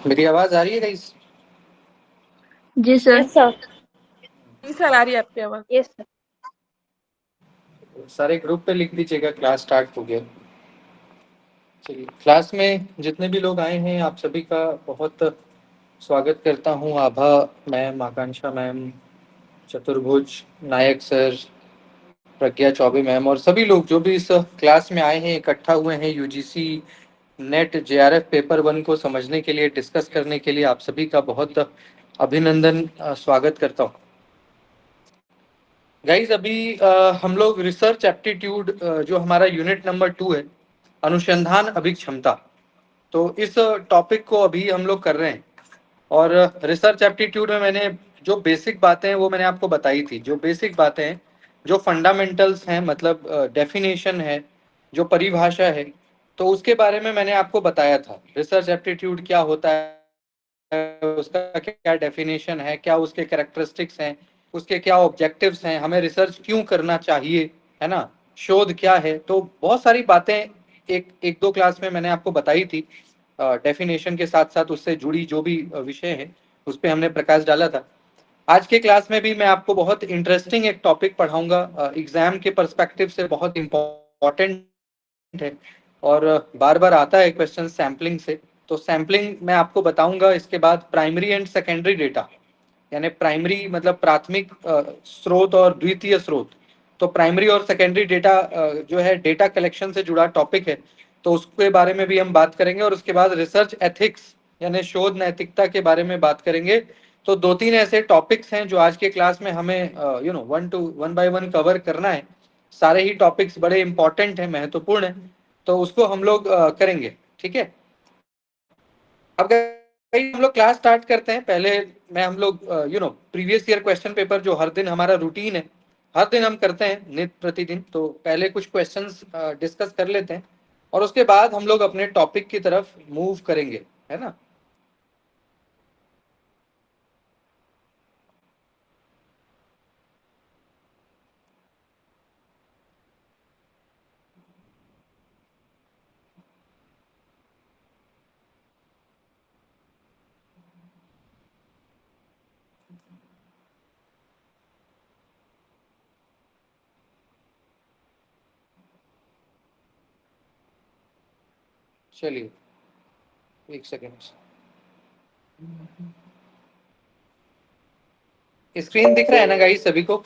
मेरी आवाज आ रही है गाइस? जी सर। Yes sir. जी सर, आ रही है आपकी आवाज। Yes sir. सारे ग्रुप पे लिख दीजिएगा क्लास स्टार्ट हो गया। चलिए, क्लास में जितने भी लोग आए हैं आप सभी का बहुत स्वागत करता हूँ। आभा मैम, आकांक्षा मैम, चतुर्भुज नायक सर, प्रज्ञा चौबे मैम और सभी लोग जो भी इस क्लास में आए हैं, इकट्ठा हुए हैं यूजीसी नेट जेआरएफ पेपर 1 को समझने के लिए, डिस्कस करने के लिए, आप सभी का बहुत अभिनंदन, स्वागत करता हूँ। गाइज अभी हम लोग रिसर्च एप्टीट्यूड, जो हमारा यूनिट नंबर 2 है, अनुसंधान अभिक्षमता, तो इस टॉपिक को अभी हम लोग कर रहे हैं। और रिसर्च एप्टीट्यूड में मैंने जो बेसिक बातें हैं वो मैंने आपको बताई थी। जो बेसिक बातें हैं, जो फंडामेंटल्स हैं, मतलब डेफिनेशन है, जो परिभाषा है, तो उसके बारे में मैंने आपको बताया था। रिसर्च एप्टीट्यूड क्या होता है, उसका क्या डेफिनेशन है, क्या उसके कैरेक्टरिस्टिक्स हैं, उसके क्या ऑब्जेक्टिव्स हैं, हमें रिसर्च क्यों करना चाहिए, है ना, शोध क्या है। तो बहुत सारी बातें एक दो क्लास में मैंने आपको बताई थी। डेफिनेशन के साथ साथ उससे जुड़ी जो भी विषय है उस पर हमने प्रकाश डाला था। आज के क्लास में भी मैं आपको बहुत इंटरेस्टिंग एक टॉपिक पढ़ाऊंगा, एग्जाम के पर्सपेक्टिव से बहुत इम्पोर्टेंट है और बार बार आता है क्वेश्चन सैम्पलिंग से। तो सैम्पलिंग मैं आपको बताऊंगा। इसके बाद प्राइमरी एंड सेकेंडरी डेटा, यानी प्राइमरी मतलब प्राथमिक स्रोत और द्वितीय स्रोत। तो प्राइमरी और सेकेंडरी डेटा जो है डेटा कलेक्शन से जुड़ा टॉपिक है, तो उसके बारे में भी हम बात करेंगे। और उसके बाद रिसर्च एथिक्स यानी शोध नैतिकता के बारे में बात करेंगे। तो दो तीन ऐसे टॉपिक्स हैं जो आज के क्लास में हमें वन बाय वन कवर करना है। सारे ही टॉपिक्स बड़े इंपॉर्टेंट हैं, महत्वपूर्ण है, तो उसको हम लोग करेंगे। ठीक है, अब हम लोग क्लास स्टार्ट करते हैं। पहले मैं हम लोग प्रीवियस ईयर क्वेश्चन पेपर जो हर दिन हमारा रूटीन है, हर दिन हम करते हैं नित्य प्रतिदिन, तो पहले कुछ क्वेश्चंस डिस्कस कर लेते हैं और उसके बाद हम लोग अपने टॉपिक की तरफ मूव करेंगे, है ना। चलिए एक सेकेंड, स्क्रीन दिख रहा है ना गाइस सभी को?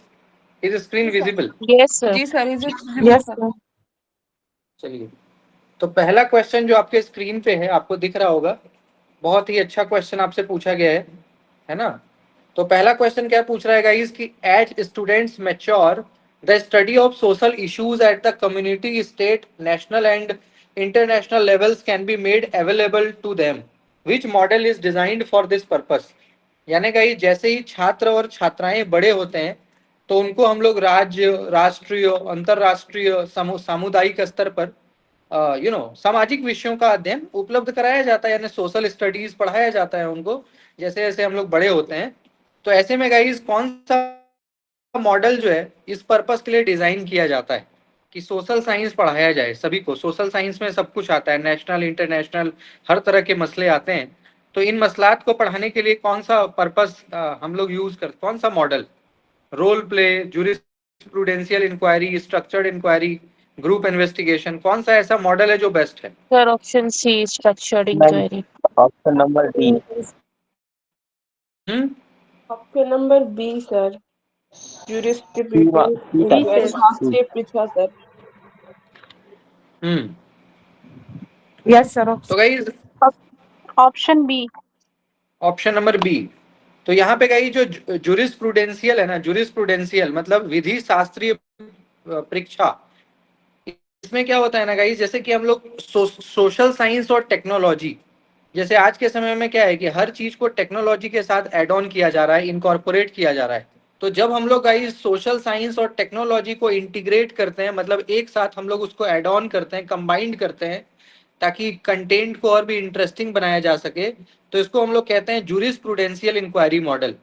Is screen visible? Yes sir. जी sir, is it yes sir? Sir. चलिए, तो पहला क्वेश्चन जो आपके स्क्रीन पे है आपको दिख रहा होगा। बहुत ही अच्छा क्वेश्चन आपसे पूछा गया है ना। तो पहला क्वेश्चन क्या पूछ रहा है गाइस कि as students mature the study of social issues at the community, state, national and international levels can be made available to them, which model is designed for this purpose. यानी guys जैसे ही छात्र और छात्राएं बड़े होते हैं तो उनको हम लोग राज्य, राष्ट्रीय, अंतरराष्ट्रीय, सामुदायिक स्तर पर सामाजिक विषयों का अध्ययन उपलब्ध कराया जाता है, यानी सोशल स्टडीज पढ़ाया जाता है उनको जैसे जैसे हम लोग बड़े होते हैं। तो ऐसे में गाइस कौन सा मॉडल जो है इस पर्पस के लिए डिजाइन किया जाता है कि सोशल साइंस पढ़ाया जाए सभी को। सोशल साइंस में सब कुछ आता है, नेशनल, इंटरनेशनल, हर तरह के मसले आते हैं। तो इन मसलात को पढ़ाने के लिए कौन सा पर्पस हम लोग यूज करते, कौन सा model? Role play, jurisprudential inquiry, structured inquiry, group investigation, कौन सा ऐसा मॉडल है जो बेस्ट है? Sir option C, structured inquiry. Option number D. Hmm, option number B sir, सीमा जूरिस्प्रूडेंशियल सीता बी इंक्वायरी, सर। शास्त्रीय परीक्षा सर। हम्म। Yes sir. तो guys option B. Option number B. तो यहाँ पे गाइस जो जूरिस्प्रूडेंशियल है ना, जूरिस्प्रूडेंशियल मतलब विधि शास्त्रीय परीक्षा, इसमें क्या होता है ना गाइस, जैसे कि हम लोग सोशल साइंस और टेक्नोलॉजी, जैसे आज के समय में क्या है कि हर चीज को टेक्नोलॉजी के साथ एड ऑन किया जा रहा है, इनकॉर्पोरेट किया जा रहा है। तो जब हम लोग गाइस सोशल साइंस और टेक्नोलॉजी को इंटीग्रेट करते हैं, मतलब एक साथ हम लोग उसको एड ऑन करते हैं, कंबाइंड करते हैं, ताकि कंटेंट को और भी इंटरेस्टिंग बनाया जा सके, तो इसको हम लोग कहते हैं जूरिस्प्रूडेंशियल इंक्वायरी मॉडल,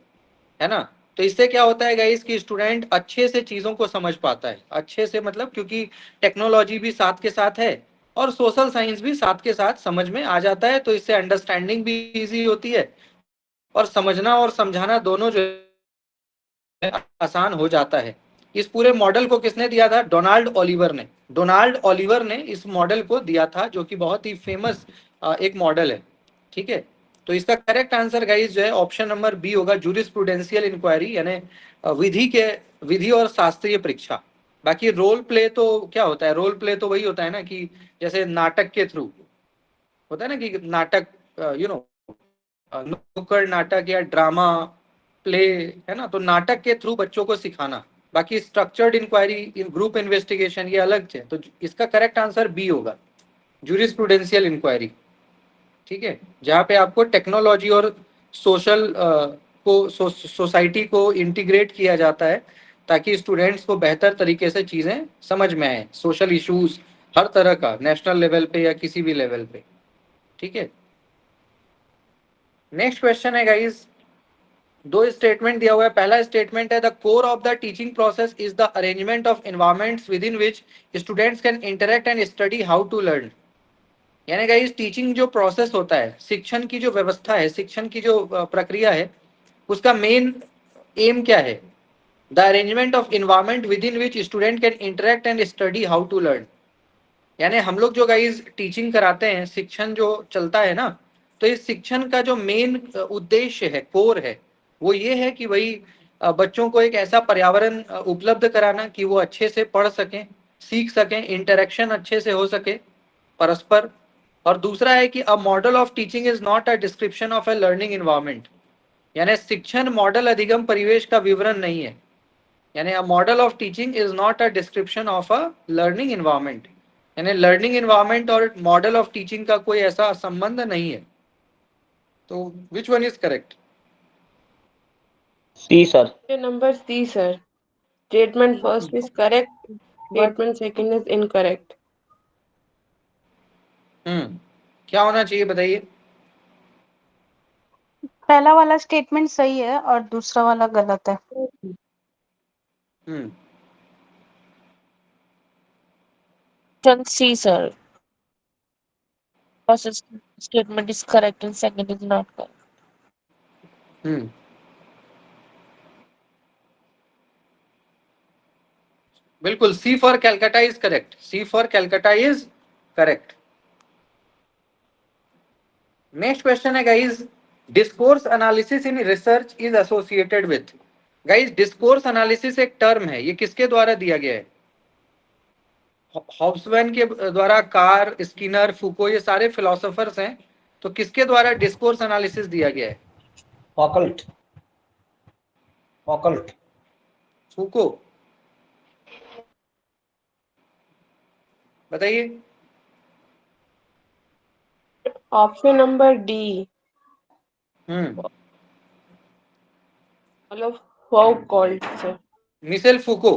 है ना। तो इससे क्या होता है गाइस कि स्टूडेंट अच्छे से चीजों को समझ पाता है, अच्छे से मतलब क्योंकि टेक्नोलॉजी भी साथ के साथ है, और सोशल साइंस भी साथ के साथ समझ में आ जाता है, तो इससे अंडरस्टैंडिंग भी इजी होती है और समझना और समझाना दोनों जो है आसान हो जाता है। इस पूरे मॉडल को किसने दिया था? डोनाल्ड ओलिवर ने। डोनाल्ड ओलिवर ने इस मॉडल को दिया था, जो कि बहुत ही फेमस एक मॉडल है। ठीक है, तो इसका करेक्ट आंसर गाइस जो है ऑप्शन नंबर बी होगा, जूरिस्प्रूडेंशियल इंक्वायरी, यानी विधि और शास्त्रीय परीक्षा। बाकी रोल प्ले तो क्या होता है? रोल प्ले तो वही होता है ना कि जैसे नाटक के थ्रू होता है ना, कि नाटक नुक्कड़ नाटक या ड्रामा प्ले, है ना, तो नाटक के थ्रू बच्चों को सिखाना। बाकी स्ट्रक्चर्ड इंक्वायरी, ग्रुप इन्वेस्टिगेशन, ये अलग है। तो इसका करेक्ट आंसर बी होगा, जूरिस्प्रूडेंशियल इंक्वायरी। ठीक है, जहाँ पे आपको टेक्नोलॉजी और सोशल सोसाइटी को इंटीग्रेट किया जाता है ताकि स्टूडेंट्स को बेहतर तरीके से चीजें समझ में आए, सोशल इश्यूज हर तरह का, नेशनल लेवल पे या किसी भी लेवल पे। ठीक है, नेक्स्ट क्वेश्चन है गाइस, दो स्टेटमेंट दिया हुआ है। पहला स्टेटमेंट है the core of the teaching process is the arrangement of environments within which students can interact and study how to learn. यानी गाइस टीचिंग जो प्रोसेस होता है, शिक्षण की जो व्यवस्था है, शिक्षण की जो प्रक्रिया है, उसका मेन एम क्या है? The arrangement of environment within which student can interact and study how to learn. यानी हम लोग जो गाइस टीचिंग कराते हैं, शिक्षण जो चलता है ना, तो इस शिक्षण का जो मेन उद्देश्य है, कोर है, वो ये है कि भाई बच्चों को एक ऐसा पर्यावरण उपलब्ध कराना कि वो अच्छे से पढ़ सकें, सीख सकें, इंटरेक्शन अच्छे से हो सके परस्पर। और दूसरा है कि a model of teaching is not a description of a learning environment. यानी शिक्षण मॉडल अधिगम परिवेश का विवरण नहीं है। यानी a model of teaching is not a description of a learning environment. यानी लर्निंग एनवायरनमेंट और मॉडल ऑफ टीचिंग का कोई ऐसा संबंध नहीं है। तो which one is correct? C, sir. Option number C, sir. Statement first is correct. Statement second is incorrect. क्या होना चाहिए बताइए? पहला वाला स्टेटमेंट सही है और दूसरा वाला गलत है। हम्म Option C, sir. First statement is correct and second is not correct. Hmm बिल्कुल, C for Calcutta is correct. C for Calcutta is correct. Next question है guys, discourse analysis in research is associated with. Guys discourse analysis एक term है, ये किसके द्वारा दिया गया है? हॉब्समैन के द्वारा, कार, स्किनर, फूको, ये सारे फिलोसोफर्स हैं। तो किसके द्वारा डिस्कोर्स एनालिसिस दिया गया है? Occult. Occult. फूको, बताइए। Option number D. Follow Foucault, sir. Michel Foucault,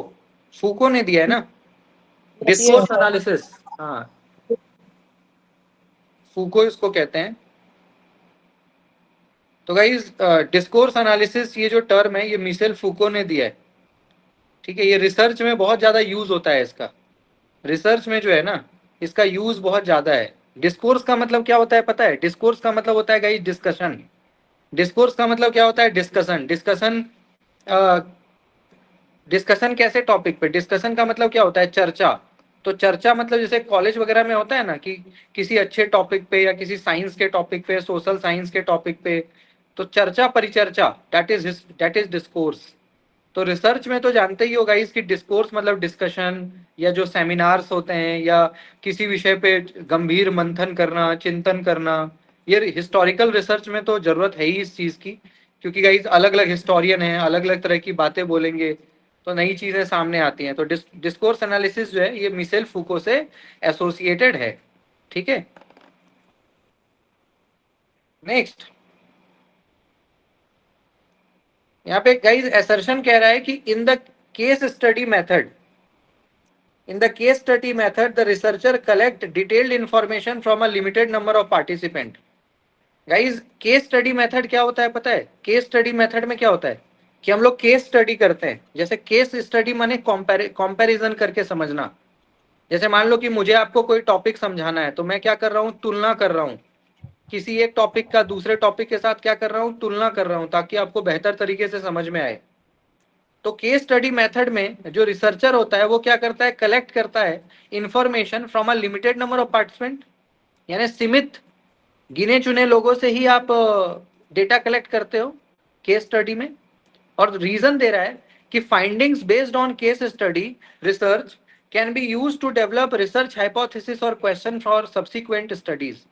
Foucault ने दिया है ना डिस्कोर्स एनालिसिस। हाँ, फूको इसको कहते हैं। तो गाइस डिस्कोर्स एनालिसिस ये जो टर्म है, ये मिशेल फूको ने दिया है। ठीक है, ये रिसर्च में बहुत ज्यादा यूज होता है इसका। रिसर्च में जो है ना, इसका यूज बहुत ज्यादा है। डिस्कोर्स का मतलब क्या होता है पता है? डिस्कोर्स का मतलब होता है गाइस डिस्कशन। डिस्कोर्स का मतलब क्या होता है? डिस्कशन। डिस्कशन कैसे टॉपिक पे? डिस्कशन का मतलब क्या होता है? चर्चा। तो चर्चा मतलब जैसे कॉलेज वगैरह में होता है ना कि किसी अच्छे टॉपिक पे या किसी साइंस के टॉपिक पे, सोशल साइंस के टॉपिक पे, तो चर्चा, परिचर्चा, दैट इज डिस्कोर्स। तो रिसर्च में तो जानते ही होगा इसकी डिस्कोर्स मतलब डिस्कशन, या जो सेमिनार्स होते हैं, या किसी विषय पे गंभीर मंथन करना, चिंतन करना। ये हिस्टोरिकल रिसर्च में तो जरूरत है ही इस चीज की, क्योंकि गाइस अलग अलग हिस्टोरियन हैं, अलग अलग तरह की बातें बोलेंगे, तो नई चीजें सामने आती हैं। तो डिस्कोर्स एनालिसिस जो है ये मिशेल फूको से एसोसिएटेड है। ठीक है, नेक्स्ट। यहाँ पे गाइस असर्शन कह रहा है कि in the case study method, in the case study method the researcher collect detailed information from a limited number of participant। Guys case study method क्या होता है पता है? केस स्टडी मेथड में क्या होता है कि हम लोग केस स्टडी करते हैं। जैसे केस स्टडी माने कंपैरिजन करके समझना। जैसे मान लो कि मुझे आपको कोई टॉपिक समझाना है, तो मैं क्या कर रहा हूँ, तुलना कर रहा हूँ किसी एक टॉपिक का दूसरे टॉपिक के साथ, क्या कर रहा हूँ, तुलना कर रहा हूँ, ताकि आपको बेहतर तरीके से समझ में आए। तो केस स्टडी मेथड में जो रिसर्चर होता है वो क्या करता है, कलेक्ट करता है information from a limited number of participant, यानी सीमित गिने चुने लोगों से ही आप डेटा कलेक्ट करते हो केस स्टडी में। और रीजन दे रहा है कि findings based on case study research can be use to develop research hypothesis और क्वेश्चन फॉर सब्सिक्वेंट स्टडीज।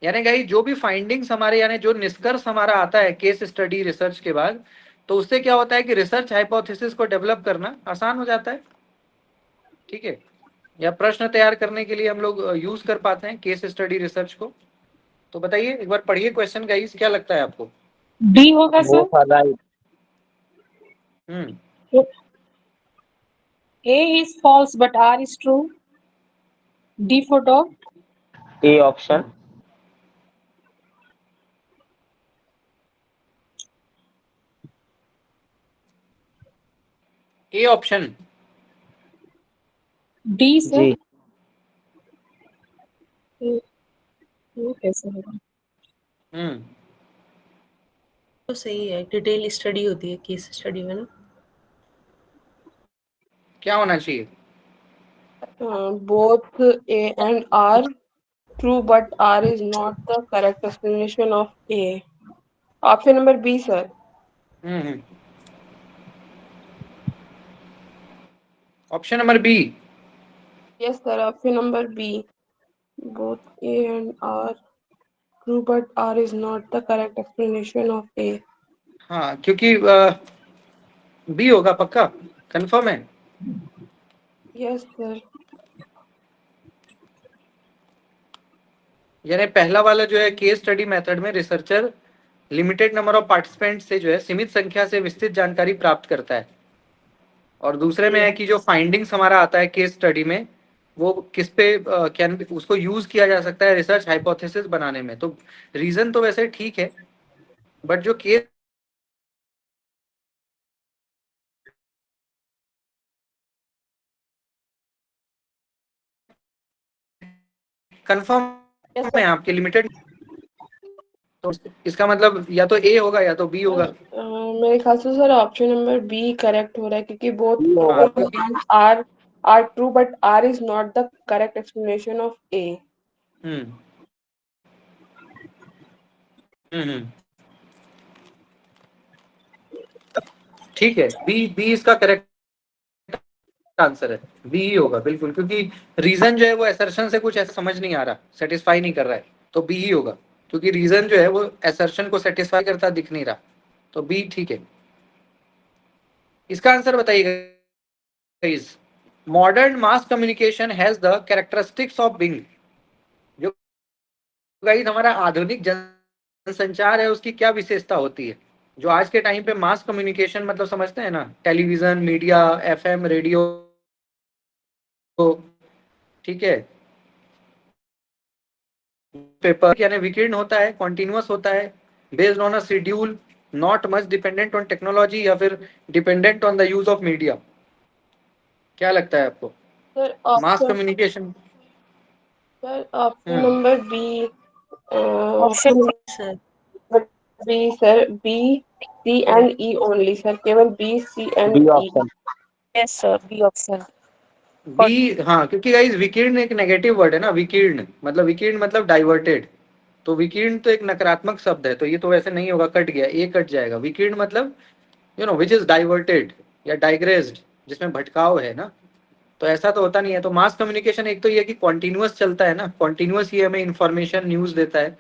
यानी भाई जो भी फाइंडिंग्स हमारे, यानी जो निष्कर्ष हमारा आता है केस स्टडी रिसर्च के बाद, तो उससे क्या होता है कि रिसर्च हाइपोथेसिस को डेवलप करना आसान हो जाता है। ठीक है, या प्रश्न तैयार करने के लिए हम लोग यूज कर पाते हैं केस स्टडी रिसर्च को। तो बताइए, एक बार पढ़िए क्वेश्चन गाइस, क्या लगता है आपको? डी होगा sir. Both are right. A is false but R is true. D for dog. A option. A option. D sir. जी ये कैसे होगा? तो सही है, डिटेल स्टडी होती है केस स्टडी में ना। क्या होना चाहिए? Both A and R true, but R is not the correct explanation of A. Option number B, sir. Option number B. Yes, sir. Option number B. Both A and R true, but R is not the correct explanation of A. हाँ, क्योंकि B होगा पक्का, confirm है। Yes, sir. यानी पहला वाला जो है केस स्टडी मेथड में researcher limited number of participant से जो है सीमित संख्या से विस्तृत जानकारी प्राप्त करता है, और दूसरे में है कि जो फाइंडिंग्स हमारा आता है केस स्टडी में वो किस पे कैन उसको यूज किया जा सकता है रिसर्च हाइपोथेसिस बनाने में। तो रीजन तो वैसे ठीक है, बट जो केस कंफर्म है आपके लिमिटेड, तो इसका मतलब या तो ए होगा या तो बी होगा। मेरे ख्याल से sir option number B correct हो रहा है, क्योंकि बोथ होगा। R true, but R is not the correct explanation of A. ठीक है, बी बी इसका करेक्ट आंसर है, बी ही होगा बिल्कुल, क्योंकि रीजन जो है वो असर्शन से कुछ ऐसा समझ नहीं आ रहा, सेटिस्फाई नहीं कर रहा है, तो बी ही होगा, क्योंकि रीजन जो है वो असर्शन को सेटिस्फाई करता दिख नहीं रहा, तो बी ठीक है। इसका आंसर बताइएगा। Modern mass communication has the characteristics of being. जो गाइस हमारा आधुनिक जनसंचार है उसकी क्या विशेषता होती है? जो आज के टाइम पे मास कम्युनिकेशन मतलब समझते हैं ना, टेलीविजन, मीडिया, एफएम, रेडियो, ठीक है, पेपर, यानी विकीर्ण होता है, कॉन्टिन्यूअस होता है, based on a schedule, not much dependent on technology, या फिर dependent on the use of media. क्या लगता है आपको sir mass communication? Option number B. Option sir B sir, B C and E only sir, केवल B C and B E. option. Yes sir, B option. B, हाँ, क्योंकि guys विकीर्ण एक negative word है ना, विकीर्ण मतलब डाइवर्टेड, तो विकीर्ण तो एक नकारात्मक शब्द है, तो ये तो वैसे नहीं होगा, कट गया, ए कट जाएगा। विकीर्ण मतलब विच इज डाइवर्टेड या डाइग्रेस्ड, जिसमें भटकाव है ना, तो ऐसा तो होता नहीं है। तो मास कम्युनिकेशन एक तो ये कि कॉन्टिन्यूअस चलता है ना, कॉन्टिन्यूअस ये हमें इंफॉर्मेशन न्यूज देता है,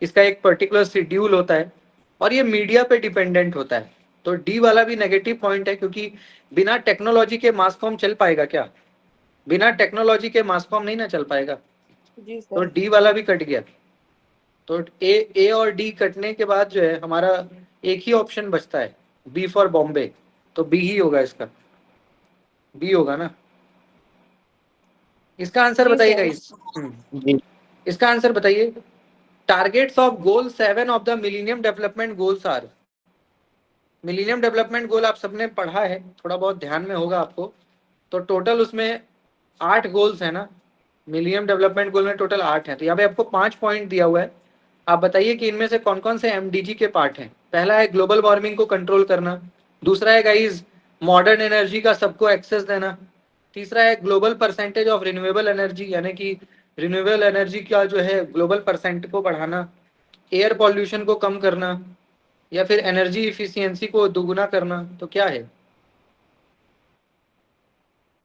इसका एक पर्टिकुलर शेड्यूल होता है, और ये मीडिया पे डिपेंडेंट होता है। तो डी वाला भी नेगेटिव पॉइंट है, क्योंकि बिना टेक्नोलॉजी के मास कॉम चल पाएगा क्या? बिना टेक्नोलॉजी के मास कॉम नहीं ना चल पाएगा, जी तो सर। डी वाला भी कट गया। तो ए और डी कटने के बाद जो है हमारा एक ही ऑप्शन बचता है, बी फॉर बॉम्बे, तो बी ही होगा, इसका बी होगा ना। इसका आंसर जी बताइएगा सर। जी इसका आंसर बताइए। Targets of goal 7 of the millennium development goals are. Millennium development goal आप सबने पढ़ा है, थोड़ा बहुत ध्यान में होगा आपको। तो टोटल उसमें 8 गोल्स है ना, मिलियन डेवलपमेंट गोल में टोटल 8 हैं। तो यहाँ पे आपको 5 पॉइंट दिया हुआ है, आप बताइए कि इनमें से कौन कौन से एमडीजी के पार्ट हैं। पहला है ग्लोबल वार्मिंग को कंट्रोल करना, दूसरा है गाइज मॉडर्न एनर्जी का सबको एक्सेस देना, तीसरा है global percentage of renewable energy, यानी कि रिन्यूएबल एनर्जी का जो है ग्लोबल परसेंट को बढ़ाना, एयर पॉल्यूशन को कम करना, या फिर एनर्जी इफिशियंसी को दोगुना करना। तो क्या है?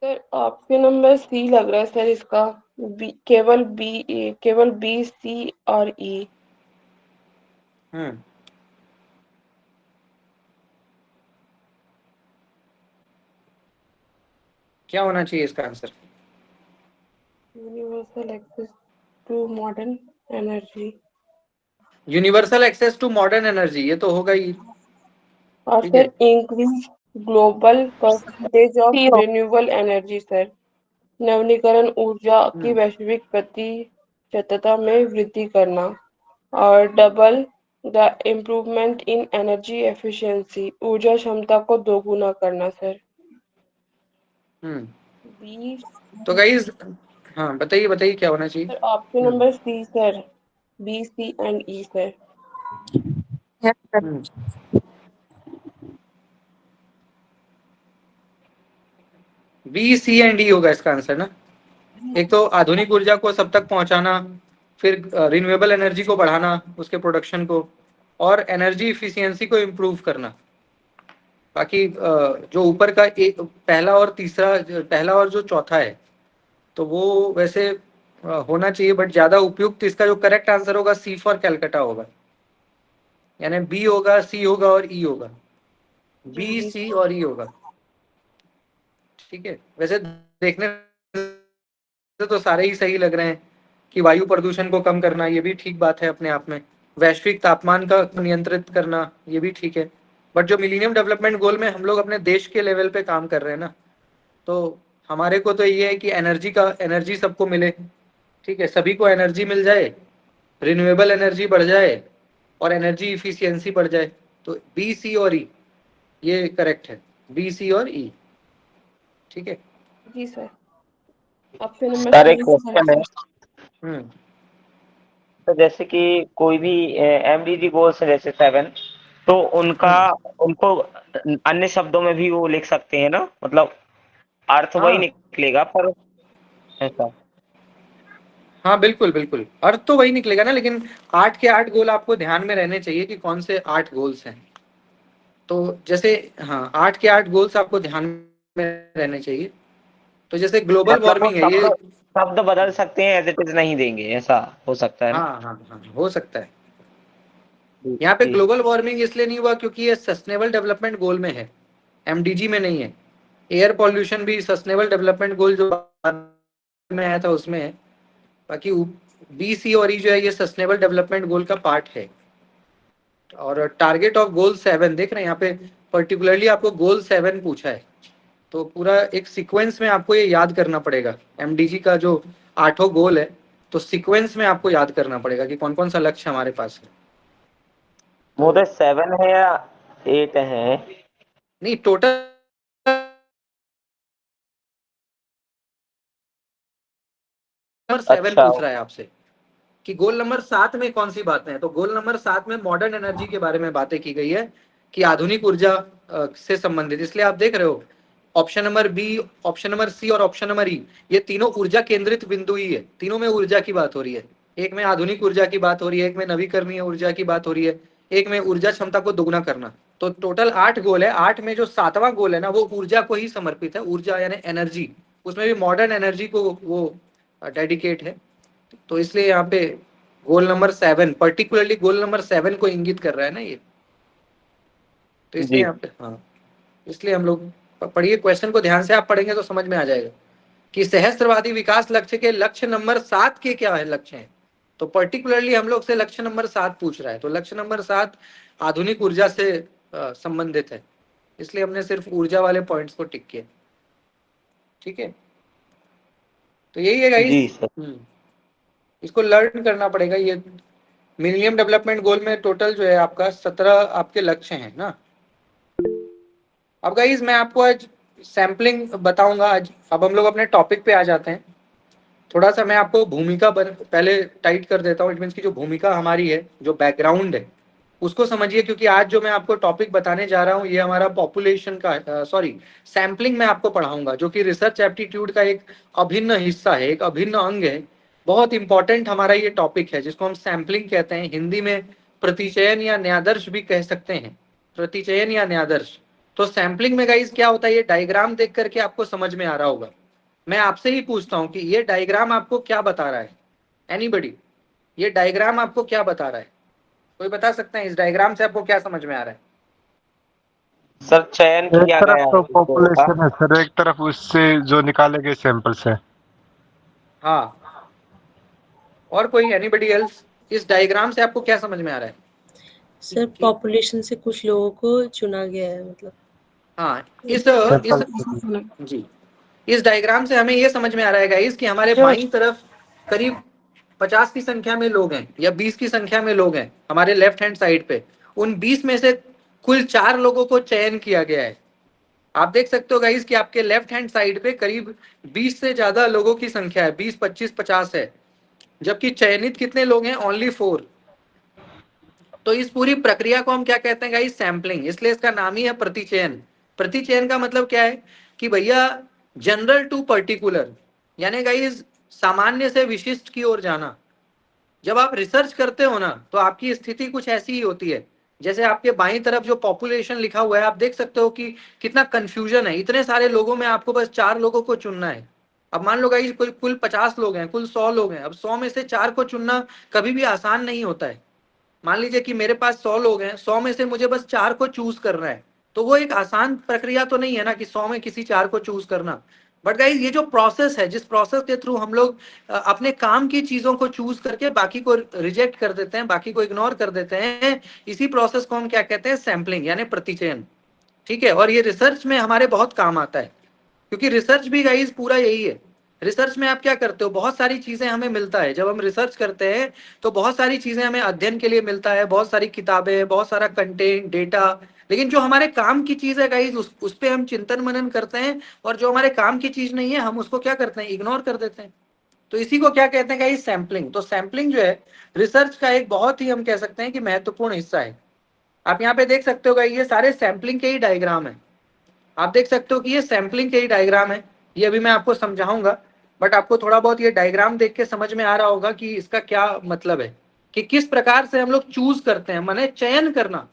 सर ऑप्शन नंबर सी लग रहा है सर इसका, केवल बी सी और ई। हम्म, क्या होना चाहिए इसका answer? Universal access to modern energy. Universal access to modern energy, ये तो होगा ही। और ठीक है। Sir increase global percentage of renewable energy sir, नवीनीकरण ऊर्जा की वैश्विक प्रतिशतता में वृद्धि करना। और double the improvement in energy efficiency, ऊर्जा क्षमता को दोगुना करना सर। हम्म, बी तो गाइस, हाँ बताइए बताइए क्या होना चाहिए। Sir option number C sir, B C and E sir. B C and D होगा इसका आंसर ना। एक तो आधुनिक ऊर्जा को सब तक पहुंचाना, फिर रिन्यूएबल एनर्जी को बढ़ाना, उसके प्रोडक्शन को, और एनर्जी इफिशियंसी को इम्प्रूव करना। बाकी जो ऊपर का एक पहला और तीसरा, पहला और जो चौथा है, तो वो वैसे होना चाहिए, बट ज्यादा उपयुक्त इसका जो करेक्ट आंसर होगा सी फॉर कैलकाटा होगा, यानी बी होगा, सी होगा और ई होगा। बी सी और ई होगा। ठीक है, वैसे देखने से तो सारे ही सही लग रहे हैं कि वायु प्रदूषण को कम करना, ये भी ठीक बात है अपने आप में, वैश्विक तापमान का नियंत्रित करना, ये भी ठीक है। बट जो मिलीनियम डेवलपमेंट गोल में हम लोग अपने देश के लेवल पे काम कर रहे हैं ना, तो हमारे को तो ये है कि एनर्जी सबको मिले। ठीक है, सभी को एनर्जी मिल जाए, रिन्यूएबल एनर्जी बढ़ जाए, और एनर्जी इफिशियंसी बढ़ जाए। तो बी सी और ई ये करेक्ट है, बी सी और ई। ठीक है। जी सर, ऑप्शन नंबर सर एक सी क्वेश्चन है। हम्म, तो जैसे कि कोई भी एमडीजी गोल्स है जैसे 7, तो उनका उनको अन्य शब्दों में भी वो लिख सकते हैं ना, मतलब अर्थ वही हाँ निकलेगा पर ऐसा। हाँ, बिल्कुल बिल्कुल, अर्थ तो वही निकलेगा ना, लेकिन 8 के 8 गोल आपको ध्यान में रहने चाहिए कि कौन से 8 गोल्स हैं। तो जैसे, हाँ, 8 के 8 गोल्स आपको ध्यान में रहने चाहिए। तो जैसे ग्लोबल मतलब वो वार्मिंग है ये। शब्द शब्द बदल सकते हैं, एज इट इज नहीं देंगे, ऐसा हो सकता है ना। हाँ हाँ हाँ, हो सकता है। जी यहाँ पे जी। ग्लोबल वार्मिंग इसलिए नहीं हुआ क्योंकि ये सस्टेनेबल डेवलपमेंट गोल में है, एमडीजी में नहीं है। एयर पॉल्यूशन भी सस्टेनेबल डेवलपमेंट गोल जो बाद में आया था उसमें है। बाकी बी सी और ई जो है ये सस्टेनेबल डेवलपमेंट गोल का पार्ट है। और टारगेट ऑफ गोल 7 देख रहे हैं यहाँ पे, पर्टिकुलरली आपको गोल 7 पूछा है। तो पूरा एक सीक्वेंस में आपको ये याद करना पड़ेगा, एमडीजी का जो 8 गोल है, तो सीक्वेंस में आपको याद करना पड़ेगा कि कौन कौन सा लक्ष्य हमारे पास है। वो तो 7 है या 8 है? नहीं, टोटल नंबर 7 अच्छा। पूछ रहा है आपसे कि गोल नंबर 7 में कौन सी बातें हैं। तो गोल नंबर 7 में मॉडर्न एनर्जी के बारे में बातें की गई है, कि आधुनिक ऊर्जा से संबंधित। इसलिए आप देख रहे हो option number B, option number C और ऑप्शन नंबर ई, ये तीनों ऊर्जा केंद्रित बिंदु ही है। तीनों में ऊर्जा की बात हो रही है, एक में आधुनिक ऊर्जा की बात हो रही है, एक में नवीकरणीय ऊर्जा की बात हो रही है, एक में ऊर्जा क्षमता को दोगुना करना। तो टोटल 8 गोल है। 8 में जो 7वां गोल है ना, वो ऊर्जा को ही समर्पित है, ऊर्जा यानी एनर्जी। उसमें भी मॉडर्न एनर्जी को वो डेडिकेट है। तो इसलिए यहाँ पे goal number 7, particularly goal number 7 को इंगित कर रहा है ना ये। तो इसलिए जी यहाँ पे, हाँ, इसलिए हम लोग पढ़िए, क्वेश्चन को ध्यान से आप पढ़ेंगे तो समझ में आ जाएगा कि सहस्त्रवादी विकास लक्ष्य के लक्ष्य नंबर 7 के क्या है लक्ष्य हैं। तो पर्टिकुलरली हम लोग से लक्ष्य नंबर 7 पूछ रहा है। तो लक्ष्य नंबर 7 आधुनिक ऊर्जा से संबंधित है, इसलिए हमने सिर्फ ऊर्जा वाले पॉइंट्स को टिक किया। ठीक है, तो यही है जी गाइस। सर। इसको लर्न करना पड़ेगा। ये मिलेनियम डेवलपमेंट गोल में टोटल जो है आपका 17 आपके लक्ष्य हैं ना। अब गाइस मैं आपको आज सैम्पलिंग बताऊंगा आज। अब हम लोग अपने टॉपिक पे आ जाते हैं। थोड़ा सा मैं आपको भूमिका पहले टाइट कर देता हूँ। इट मीन्स की जो भूमिका हमारी है, जो बैकग्राउंड है, उसको समझिए, क्योंकि आज जो मैं आपको टॉपिक बताने जा रहा हूँ ये हमारा पॉपुलेशन का सैम्पलिंग में आपको पढ़ाऊंगा, जो कि रिसर्च एप्टीट्यूड का एक अभिन्न हिस्सा है, एक अभिन्न अंग है। बहुत इंपॉर्टेंट हमारा ये टॉपिक है, जिसको हम सैम्पलिंग कहते हैं। हिंदी में प्रतिचयन या न्यादर्श भी कह सकते हैं, प्रतिचयन या न्यादर्श। तो सैम्पलिंग में गाइस क्या होता है, ये डायग्राम देख करके आपको समझ में आ रहा होगा। मैं आपसे ही पूछता हूँ कि ये डायग्राम आपको क्या बता रहा है? एनीबडी, ये डायग्राम आपको क्या बता रहा है? कोई बता सकते हैं इस डायग्राम से आपको क्या समझ में आ रहा है? सर चयन एक किया तरफ गया तो है पॉपुलेशन है सर, एक तरफ उससे जो निकाले गए सैंपल्स है। हाँ, और कोई एनीबडी एल्स? इस डायग्राम से आपको क्या समझ में आ रहा है? सर पॉपुलेशन से कुछ लोगों को चुना गया है, मतलब हाँ, इस जी, इस डायग्राम से हमें ये समझ में आ रहा है गाइस कि हमारे बाईं तरफ करीब 50 की संख्या में लोग हैं या 20 की संख्या में लोग हैं हमारे लेफ्ट हैंड साइड पे। उन 20 में से कुल 4 लोगों को चयन किया गया है। आप देख सकते हो गाइस कि आपके लेफ्ट हैंड साइड पे करीब 20 से ज्यादा लोगों की संख्या है, 20, 25, 50 है, जबकि चयनित कितने लोग हैं? ओनली 4। तो इस पूरी प्रक्रिया को हम क्या कहते हैं गाइस? सैम्पलिंग। इसलिए इसका नाम ही है प्रतिचयन। प्रतिचयन का मतलब क्या है कि भैया जनरल टू पर्टिकुलर, यानी गाइस सामान्य से विशिष्ट की ओर जाना। जब आप रिसर्च करते हो ना, तो आपकी स्थिति कुछ ऐसी ही होती है। जैसे आपके बाईं तरफ जो पॉपुलेशन लिखा हुआ है, आप देख सकते हो कि कितना कंफ्यूजन है। इतने सारे लोगों में आपको बस 4 लोगों को चुनना है। अब मान लो गाइस कोई कुल 50 लोग हैं, कुल 100 लोग हैं। अब 100 में से 4 को चुनना कभी भी आसान नहीं होता है। मान लीजिए कि मेरे पास 100 लोग हैं, 100 में से मुझे बस 4 को चूज करना है, तो वो एक आसान प्रक्रिया तो नहीं है ना कि 100 में किसी 4 को चूज करना। बट गाइस ये जो प्रोसेस है, जिस प्रोसेस के थ्रू हम लोग अपने काम की चीजों को चूज करके बाकी को रिजेक्ट कर देते हैं, बाकी को इग्नोर कर देते हैं, इसी प्रोसेस को हम क्या कहते हैं? सैम्पलिंग, यानी प्रतिचयन। ठीक है, और ये रिसर्च में हमारे बहुत काम आता है, क्योंकि रिसर्च भी गाइस पूरा यही है। रिसर्च में आप क्या करते हो? बहुत सारी चीजें हमें मिलता है। जब हम रिसर्च करते हैं तो बहुत सारी चीजें हमें अध्ययन के लिए मिलता है, बहुत सारी किताबें, बहुत सारा कंटेंट, डेटा। लेकिन जो हमारे काम की चीज है गाइस, उस पे हम चिंतन मनन करते हैं, और जो हमारे काम की चीज नहीं है हम उसको क्या करते हैं? इग्नोर कर देते हैं। तो इसी को क्या कहते हैं गाइस? सैम्पलिंग। तो सैम्पलिंग जो है रिसर्च का एक बहुत ही, हम कह सकते हैं कि महत्वपूर्ण हिस्सा है। आप यहाँ पे देख सकते हो गाइस, ये सारे सैम्पलिंग के ही डायग्राम है। आप देख सकते हो कि ये सैम्पलिंग के ही डायग्राम है। ये अभी मैं आपको समझाऊंगा, बट आपको थोड़ा बहुत ये डायग्राम देख के समझ में आ रहा होगा कि इसका क्या मतलब है, कि किस प्रकार से हम लोग चूज करते हैं, माने चयन करना।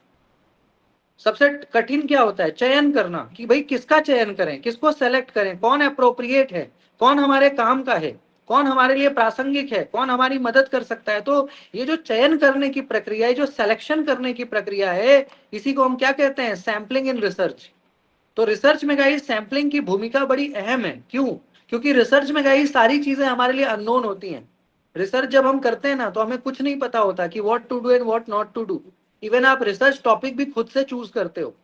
सबसे कठिन क्या होता है? चयन करना, कि भाई किसका चयन करें, किसको सेलेक्ट करें, कौन अप्रोप्रिएट है, कौन हमारे काम का है, कौन हमारे लिए प्रासंगिक है, कौन हमारी मदद कर सकता है। तो ये जो चयन करने की प्रक्रिया है, जो सिलेक्शन करने की प्रक्रिया है, इसी को हम क्या कहते हैं? Sampling in research. तो रिसर्च में गाइस सैम्पलिंग की भूमिका बड़ी अहम है। क्यों? क्योंकि रिसर्च में गाइस सारी चीजें हमारे लिए अननोन होती हैं। रिसर्च जब हम करते हैं ना, तो हमें कुछ नहीं पता होता कि what to do and what not to do. Even आप रिसर्च टॉपिक भी खुद से चूज करते हो।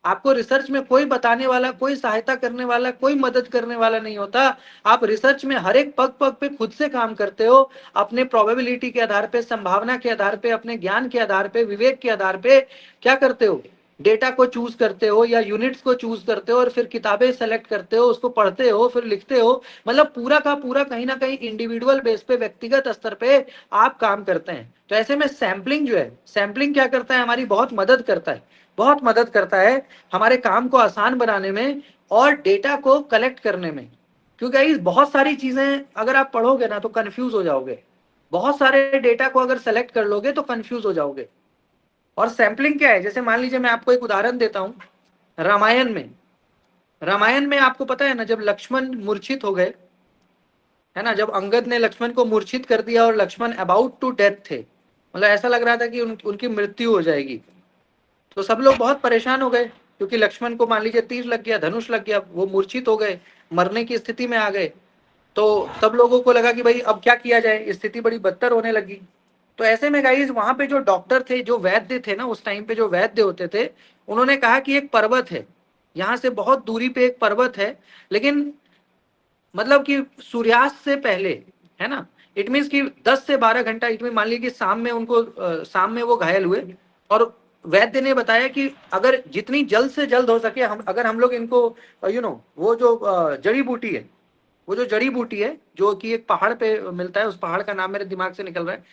आपको रिसर्च में कोई बताने वाला, कोई सहायता करने वाला, कोई मदद करने वाला नहीं होता। आप रिसर्च में हर एक पग पग पे खुद से काम करते हो, अपने प्रोबेबिलिटी के आधार पे, संभावना के आधार पे, अपने ज्ञान के आधार पे, विवेक के आधार पे क्या करते हो? डेटा को चूज करते हो या यूनिट्स को चूज करते हो, और फिर किताबें सेलेक्ट करते हो, उसको पढ़ते हो, फिर लिखते हो। मतलब पूरा का पूरा कहीं ना कहीं इंडिविजुअल बेस पे, व्यक्तिगत स्तर पे आप काम करते हैं। तो ऐसे में सैम्पलिंग जो है, सैम्पलिंग क्या करता है? हमारी बहुत मदद करता है, बहुत मदद करता है हमारे काम को आसान बनाने में और डेटा को कलेक्ट करने में। क्योंकि गाइस बहुत सारी चीजें अगर आप पढ़ोगे ना तो कंफ्यूज हो जाओगे। बहुत सारे डेटा को अगर सेलेक्ट कर लोगे तो कंफ्यूज हो जाओगे। और सैम्पलिंग क्या है? जैसे मान लीजिए मैं आपको एक उदाहरण देता हूं। रामायण में आपको पता है ना, जब लक्ष्मण मूर्छित हो गए, है ना, जब अंगद ने लक्ष्मण को मूर्छित कर दिया और लक्ष्मण अबाउट टू डेथ थे, मतलब ऐसा लग रहा था कि उनकी मृत्यु हो जाएगी, तो सब लोग बहुत परेशान हो गए, क्योंकि लक्ष्मण को मान लीजिए तीर लग गया, धनुष लग गया, वो मूर्छित हो गए, मरने की स्थिति में आ गए। तो सब लोगों को लगा कि भाई अब क्या किया जाए, स्थिति बड़ी बदतर होने लगी। तो ऐसे में गाइस वहां पे जो डॉक्टर थे, जो वैद्य थे ना, उस टाइम पे जो वैद्य होते थे, उन्होंने कहा कि एक पर्वत है, यहाँ से बहुत दूरी पे एक पर्वत है, लेकिन मतलब कि सूर्यास्त से पहले, है ना, इट मीन्स कि 10 से 12 घंटा, इट मीन मान लीजिए कि शाम में उनको शाम में वो घायल हुए और वैद्य ने बताया कि अगर जितनी जल्द से जल्द हो सके अगर हम लोग इनको वो जो जड़ी बूटी है, वो जो जड़ी बूटी है जो कि एक पहाड़ पे मिलता है, उस पहाड़ का नाम मेरे दिमाग से निकल रहा है,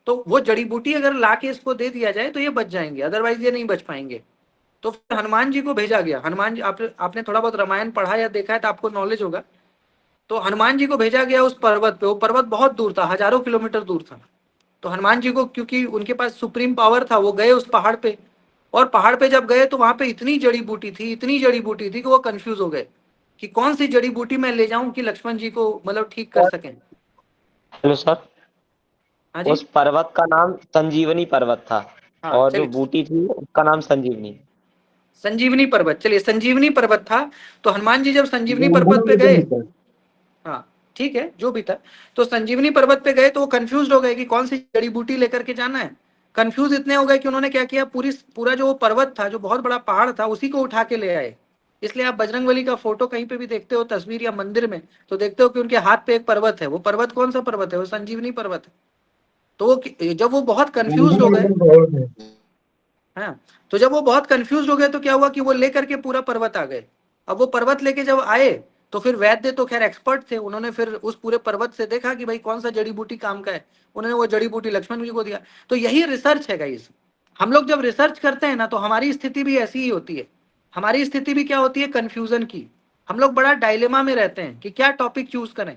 तो वो जड़ी बूटी अगर लाके इसको दे दिया जाए तो ये बच जाएंगे, अदरवाइज ये नहीं बच पाएंगे। तो फिर हनुमान जी को भेजा गया। हनुमान जी, आपने थोड़ा बहुत रामायण पढ़ा या देखा है तो आपको नॉलेज होगा। तो हनुमान जी को भेजा गया उस पर्वत पे। वो पर्वत बहुत दूर था, हजारों किलोमीटर दूर था। तो हनुमान जी को, क्योंकि उनके पास सुप्रीम पावर था, वो गए उस पहाड़ पे। और पहाड़ पे जब गए तो वहां पे इतनी जड़ी बूटी थी कि वो कंफ्यूज हो गए कि कौन सी जड़ी बूटी मैं ले जाऊं कि लक्ष्मण जी को मतलब ठीक कर सकें। हेलो सर, हाँ जी, उस पर्वत का नाम संजीवनी पर्वत था। हाँ और जो चलिए, बूटी थी उसका नाम संजीवनी। संजीवनी पर्वत। चलिए, संजीवनी पर्वत था। तो हनुमान जी जब संजीवनी पर्वत पे गए, हाँ ठीक है, जो भी था, तो संजीवनी पर्वत पे गए तो वो कंफ्यूज हो गए कि कौन सी जड़ी बूटी लेकर के जाना है। कंफ्यूज इतने हो गए कि उन्होंने क्या किया, पूरा जो पर्वत था, जो बहुत बड़ा पहाड़ था, उसी को उठा के ले आए। इसलिए आप बजरंगबली का फोटो कहीं पे भी देखते हो, तस्वीर या मंदिर में, तो देखते हो कि उनके हाथ पे एक पर्वत है। वो पर्वत कौन सा पर्वत है? वो संजीवनी पर्वत है। तो जब वो बहुत कंफ्यूज हो गए, हाँ, तो जब वो बहुत कंफ्यूज हो गए तो क्या हुआ कि वो लेकर के पूरा पर्वत आ गए। अब वो पर्वत लेके जब आए तो फिर वैद्य तो खैर एक्सपर्ट थे, उन्होंने फिर उस पूरे पर्वत से देखा कि भाई कौन सा जड़ी बूटी काम का है। उन्होंने वो जड़ी बूटी लक्ष्मण जी को दिया। तो यही रिसर्च है गाइस। हम लोग जब रिसर्च करते हैं ना, तो हमारी स्थिति भी ऐसी ही होती है। हमारी स्थिति भी क्या होती है? कंफ्यूजन की। हम लोग बड़ा डायलेमा में रहते हैं कि क्या टॉपिक चूज करें,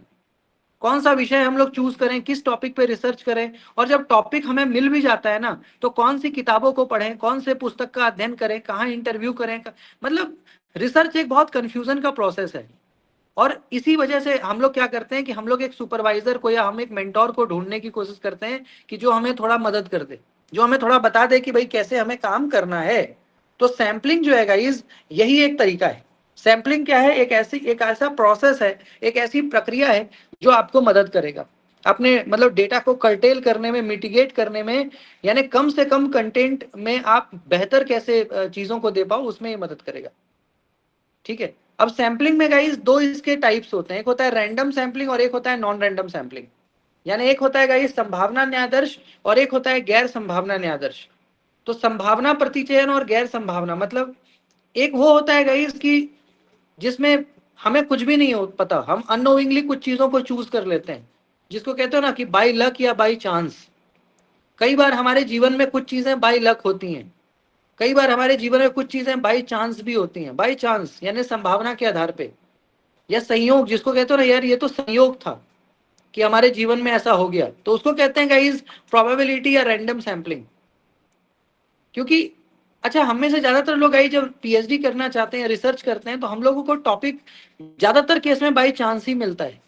कौन सा विषय हम लोग चूज करें, किस टॉपिक पे रिसर्च करें। और जब टॉपिक हमें मिल भी जाता है ना, तो कौन सी किताबों को पढ़ें, कौन से पुस्तक का अध्ययन करें, कहाँ इंटरव्यू करें। मतलब रिसर्च एक बहुत कंफ्यूजन का प्रोसेस है। और इसी वजह से हम लोग क्या करते हैं कि हम लोग एक सुपरवाइजर को या हम एक मेंटोर को ढूंढने की कोशिश करते हैं कि जो हमें थोड़ा मदद कर दे, जो हमें थोड़ा बता दे कि भाई कैसे हमें काम करना है। तो सैम्पलिंग जो है गाइस, यही एक तरीका है। सैम्पलिंग क्या है? एक ऐसा प्रोसेस है, एक ऐसी प्रक्रिया है जो आपको मदद करेगा अपने मतलब डेटा को कर्टेल करने में, मिटिगेट करने में, यानी कम से कम कंटेंट में आप बेहतर कैसे चीजों को दे पाओ, उसमें ये मदद करेगा। ठीक है। अब सैम्पलिंग में गाइस दो इसके टाइप्स होते हैं, एक होता है रैंडम सैम्पलिंग और एक होता है नॉन रैंडम सैम्पलिंग। यानी एक होता है गाइस संभावना न्यायादर्श और एक होता है गैर संभावना न्यायादर्श। तो संभावना प्रतिचयन और गैर संभावना मतलब, एक वो होता है गाइस कि जिसमें हमें कुछ भी नहीं हो पता, हम अननोइंगली कुछ चीजों को चूज कर लेते हैं, जिसको कहते हो ना कि बाय लक या बाय चांस। कई बार हमारे जीवन में कुछ चीजें बाय लक होती हैं, कई बार हमारे जीवन में कुछ चीजें बाय चांस भी होती हैं। बाय चांस यानी संभावना के आधार पे, या संयोग, जिसको कहते हो ना यार ये तो संयोग था कि हमारे जीवन में ऐसा हो गया, तो उसको कहते हैं गाइस प्रोबेबिलिटी या रैंडम सैम्पलिंग। क्योंकि अच्छा, हम में से ज्यादातर लोग आई जब पीएचडी करना चाहते हैं, रिसर्च करते हैं, तो हम लोगों को टॉपिक ज्यादातर केस में बाय चांस ही मिलता है।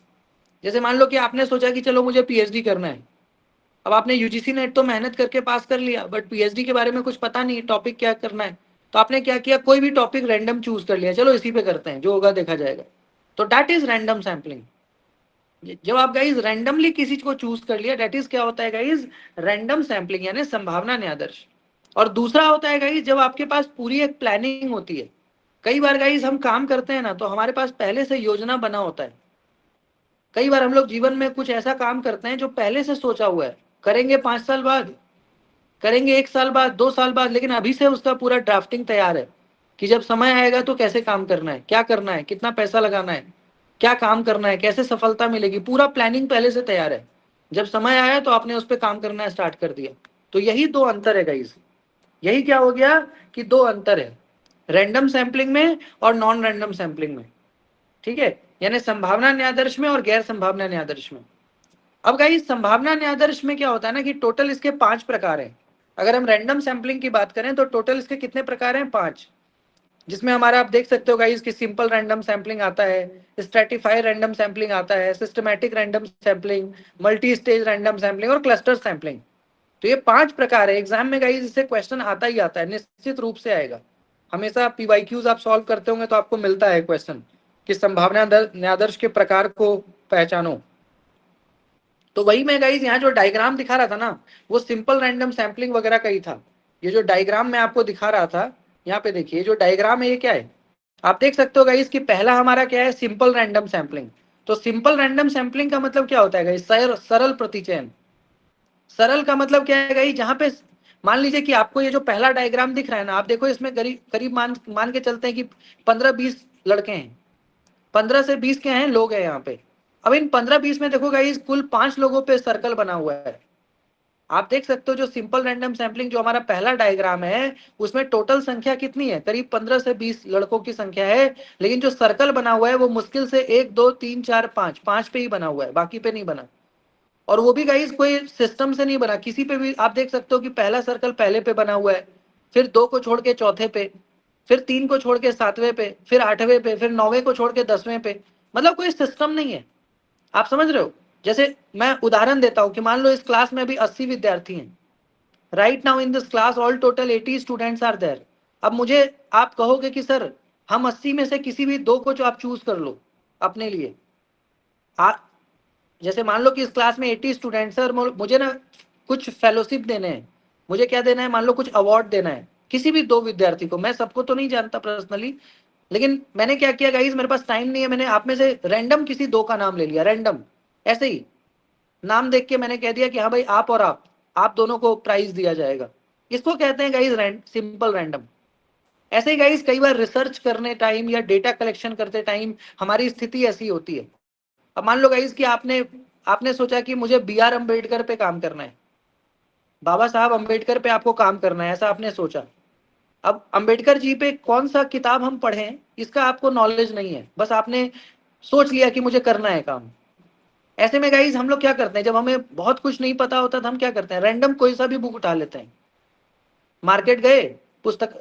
जैसे मान लो कि आपने सोचा कि चलो मुझे पीएचडी करना है। अब आपने यूजीसी नेट तो मेहनत करके पास कर लिया, बट पीएचडी के बारे में कुछ पता नहीं, टॉपिक क्या करना है। तो आपने क्या किया, कोई भी टॉपिक रैंडम चूज कर लिया, चलो इसी पे करते हैं, जो होगा देखा जाएगा। तो दैट इज रैंडम सैम्पलिंग। जब आप गाइज रैंडमली किसी को चूज कर लिया, दैट इज क्या होता है गाइज, रैंडम सैम्पलिंग यानी संभावना न्यायादर्श। और दूसरा होता है गाइज जब आपके पास पूरी एक प्लानिंग होती है। कई बार गाइज हम काम करते हैं ना, तो हमारे पास पहले से योजना बना होता है। कई बार हम लोग जीवन में कुछ ऐसा काम करते हैं जो पहले से सोचा हुआ है, करेंगे 5 साल बाद, करेंगे 1 साल बाद, 2 साल बाद, लेकिन अभी से उसका पूरा ड्राफ्टिंग तैयार है कि जब समय आएगा तो कैसे काम करना है, क्या करना है, कितना पैसा लगाना है, क्या काम करना है, कैसे सफलता मिलेगी, पूरा प्लानिंग पहले से तैयार है। जब समय आया तो आपने उस पर काम करना स्टार्ट कर दिया। तो यही दो अंतर है गाइस। यही क्या हो गया कि दो अंतर है, रैंडम सैम्पलिंग में और नॉन रैंडम सैम्पलिंग में। ठीक है, यानी संभावना न्यायादर्श में और गैर संभावना न्यायादर्श में। अब गाइस संभावना न्यायादर्श में क्या होता है ना कि टोटल इसके 5 प्रकार हैं। अगर हम रैंडम सैम्पलिंग की बात करें तो टोटल इसके कितने प्रकार हैं? 5। जिसमें हमारा आप देख सकते हो गाइस कि सिंपल रैंडम सैम्पलिंग आता है, स्ट्रैटिफाई रैंडम सैम्पलिंग आता है, systematic random sampling, multi stage random sampling और क्लस्टर सैम्पलिंग। तो ये 5 प्रकार है। एग्जाम में गाइस इससे क्वेश्चन आता ही आता है, निश्चित रूप से आएगा। हमेशा पीवाईक्यूज आप सॉल्व करते होंगे तो आपको मिलता है क्वेश्चन कि संभावना न्यायादर्श के प्रकार को पहचानो। तो वही मैं गाइस यहाँ जो डायग्राम दिखा रहा था ना, वो सिंपल रैंडम सैम्पलिंग वगैरह का ही था। ये जो डायग्राम मैं आपको दिखा रहा था, यहाँ पे देखिए जो डायग्राम है ये क्या है, आप देख सकते हो गाइस कि पहला हमारा क्या है, सिंपल रैंडम सैम्पलिंग। तो सिंपल रैंडम सैम्पलिंग का मतलब क्या होता है गाइस, सरल प्रतिचयन। सरल का मतलब क्या है गाइस, जहाँ पे मान लीजिए कि आपको ये जो पहला डायग्राम दिख रहा है ना, आप देखो इसमें करीब मान के चलते हैं कि 15-20 लड़के हैं, 15 से 20 के हैं लोग हैं यहाँ पे। अब इन 15-20 में देखो गाइस कुल 5 लोगों पे सर्कल बना हुआ है। आप देख सकते हो जो सिंपल रैंडम सैंपलिंग जो हमारा पहला डायग्राम है उसमें टोटल संख्या कितनी है, करीब 15 से 20 लड़कों की संख्या है, लेकिन जो सर्कल बना हुआ है वो मुश्किल से 1 2 3 4 5 पे ही बना हुआ है, बाकी पे नहीं बना। और वो भी गाइस कोई सिस्टम से नहीं बना, किसी पे भी आप देख सकते हो कि पहला सर्कल पहले पे बना हुआ है, फिर 2 को छोड़ के चौथे पे, फिर 3 को छोड़ के 7वें पे, फिर 8वें पे, फिर 9वें को छोड़ के 10वें पे। मतलब कोई सिस्टम नहीं है। आप समझ रहे हो? जैसे मैं उदाहरण देता हूं कि मान लो इस क्लास में अभी 80 विद्यार्थी हैं। Right now in this class all total 80 students are there. अब मुझे आप कहोगे कि सर हम 80 में से किसी भी 2 को जो आप चूज कर लो अपने लिए। जैसे मान लो कि इस क्लास में 80 स्टूडेंट्स है और मुझे ना कुछ फेलोशिप देने हैं, मुझे क्या देना है, मान लो कुछ अवार्ड देना है किसी भी 2 विद्यार्थी को। मैं सबको तो नहीं जानता पर्सनली, लेकिन मैंने क्या किया गाइस, मेरे पास टाइम नहीं है, मैंने आप में से रैंडम किसी 2 का नाम ले लिया, रैंडम ऐसे ही नाम देख के मैंने कह दिया कि हाँ भाई आप और आप दोनों को प्राइज दिया जाएगा। इसको कहते हैं गाइस सिंपल रैंडम। ऐसे ही गाइस कई बार रिसर्च करने टाइम या डेटा कलेक्शन करते टाइम हमारी स्थिति ऐसी होती है। अब मान लो गाइस कि आपने सोचा कि मुझे BR अम्बेडकर पे काम करना है, बाबा साहब अम्बेडकर पे आपको काम करना है, ऐसा आपने सोचा। अब अम्बेडकर जी पे कौन सा किताब हम पढ़ें इसका आपको नॉलेज नहीं है, बस आपने सोच लिया कि मुझे करना है काम। ऐसे में गाइस हम लोग क्या करते हैं, जब हमें बहुत कुछ नहीं पता होता तो हम क्या करते हैं, रैंडम कोई सा भी बुक उठा लेते हैं। मार्केट गए, पुस्तक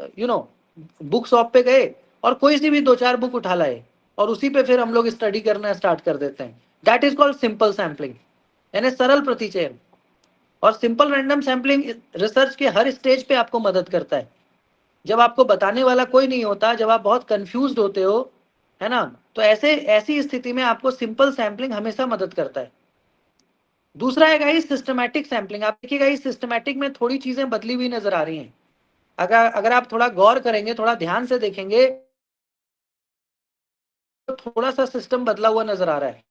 बुक शॉप पे गए और कोई सी भी 2-4 बुक उठा लाए और उसी पे फिर हम लोग स्टडी करना स्टार्ट कर देते हैं। That is called simple sampling, यानी सरल प्रतिचयन। और सिंपल रैंडम सैम्पलिंग रिसर्च के हर स्टेज पे आपको मदद करता है। जब आपको बताने वाला कोई नहीं होता, जब आप बहुत कंफ्यूज्ड होते हो, है ना, तो ऐसी स्थिति में आपको सिंपल सैम्पलिंग हमेशा मदद करता है। दूसरा है गाइस सिस्टमैटिक सैम्पलिंग। आप देखिएगा इस सिस्टमैटिक में थोड़ी चीजें बदली हुई नजर आ रही हैं। अगर आप थोड़ा गौर करेंगे, थोड़ा ध्यान से देखेंगे तो थोड़ा सा सिस्टम बदला हुआ नजर आ रहा है।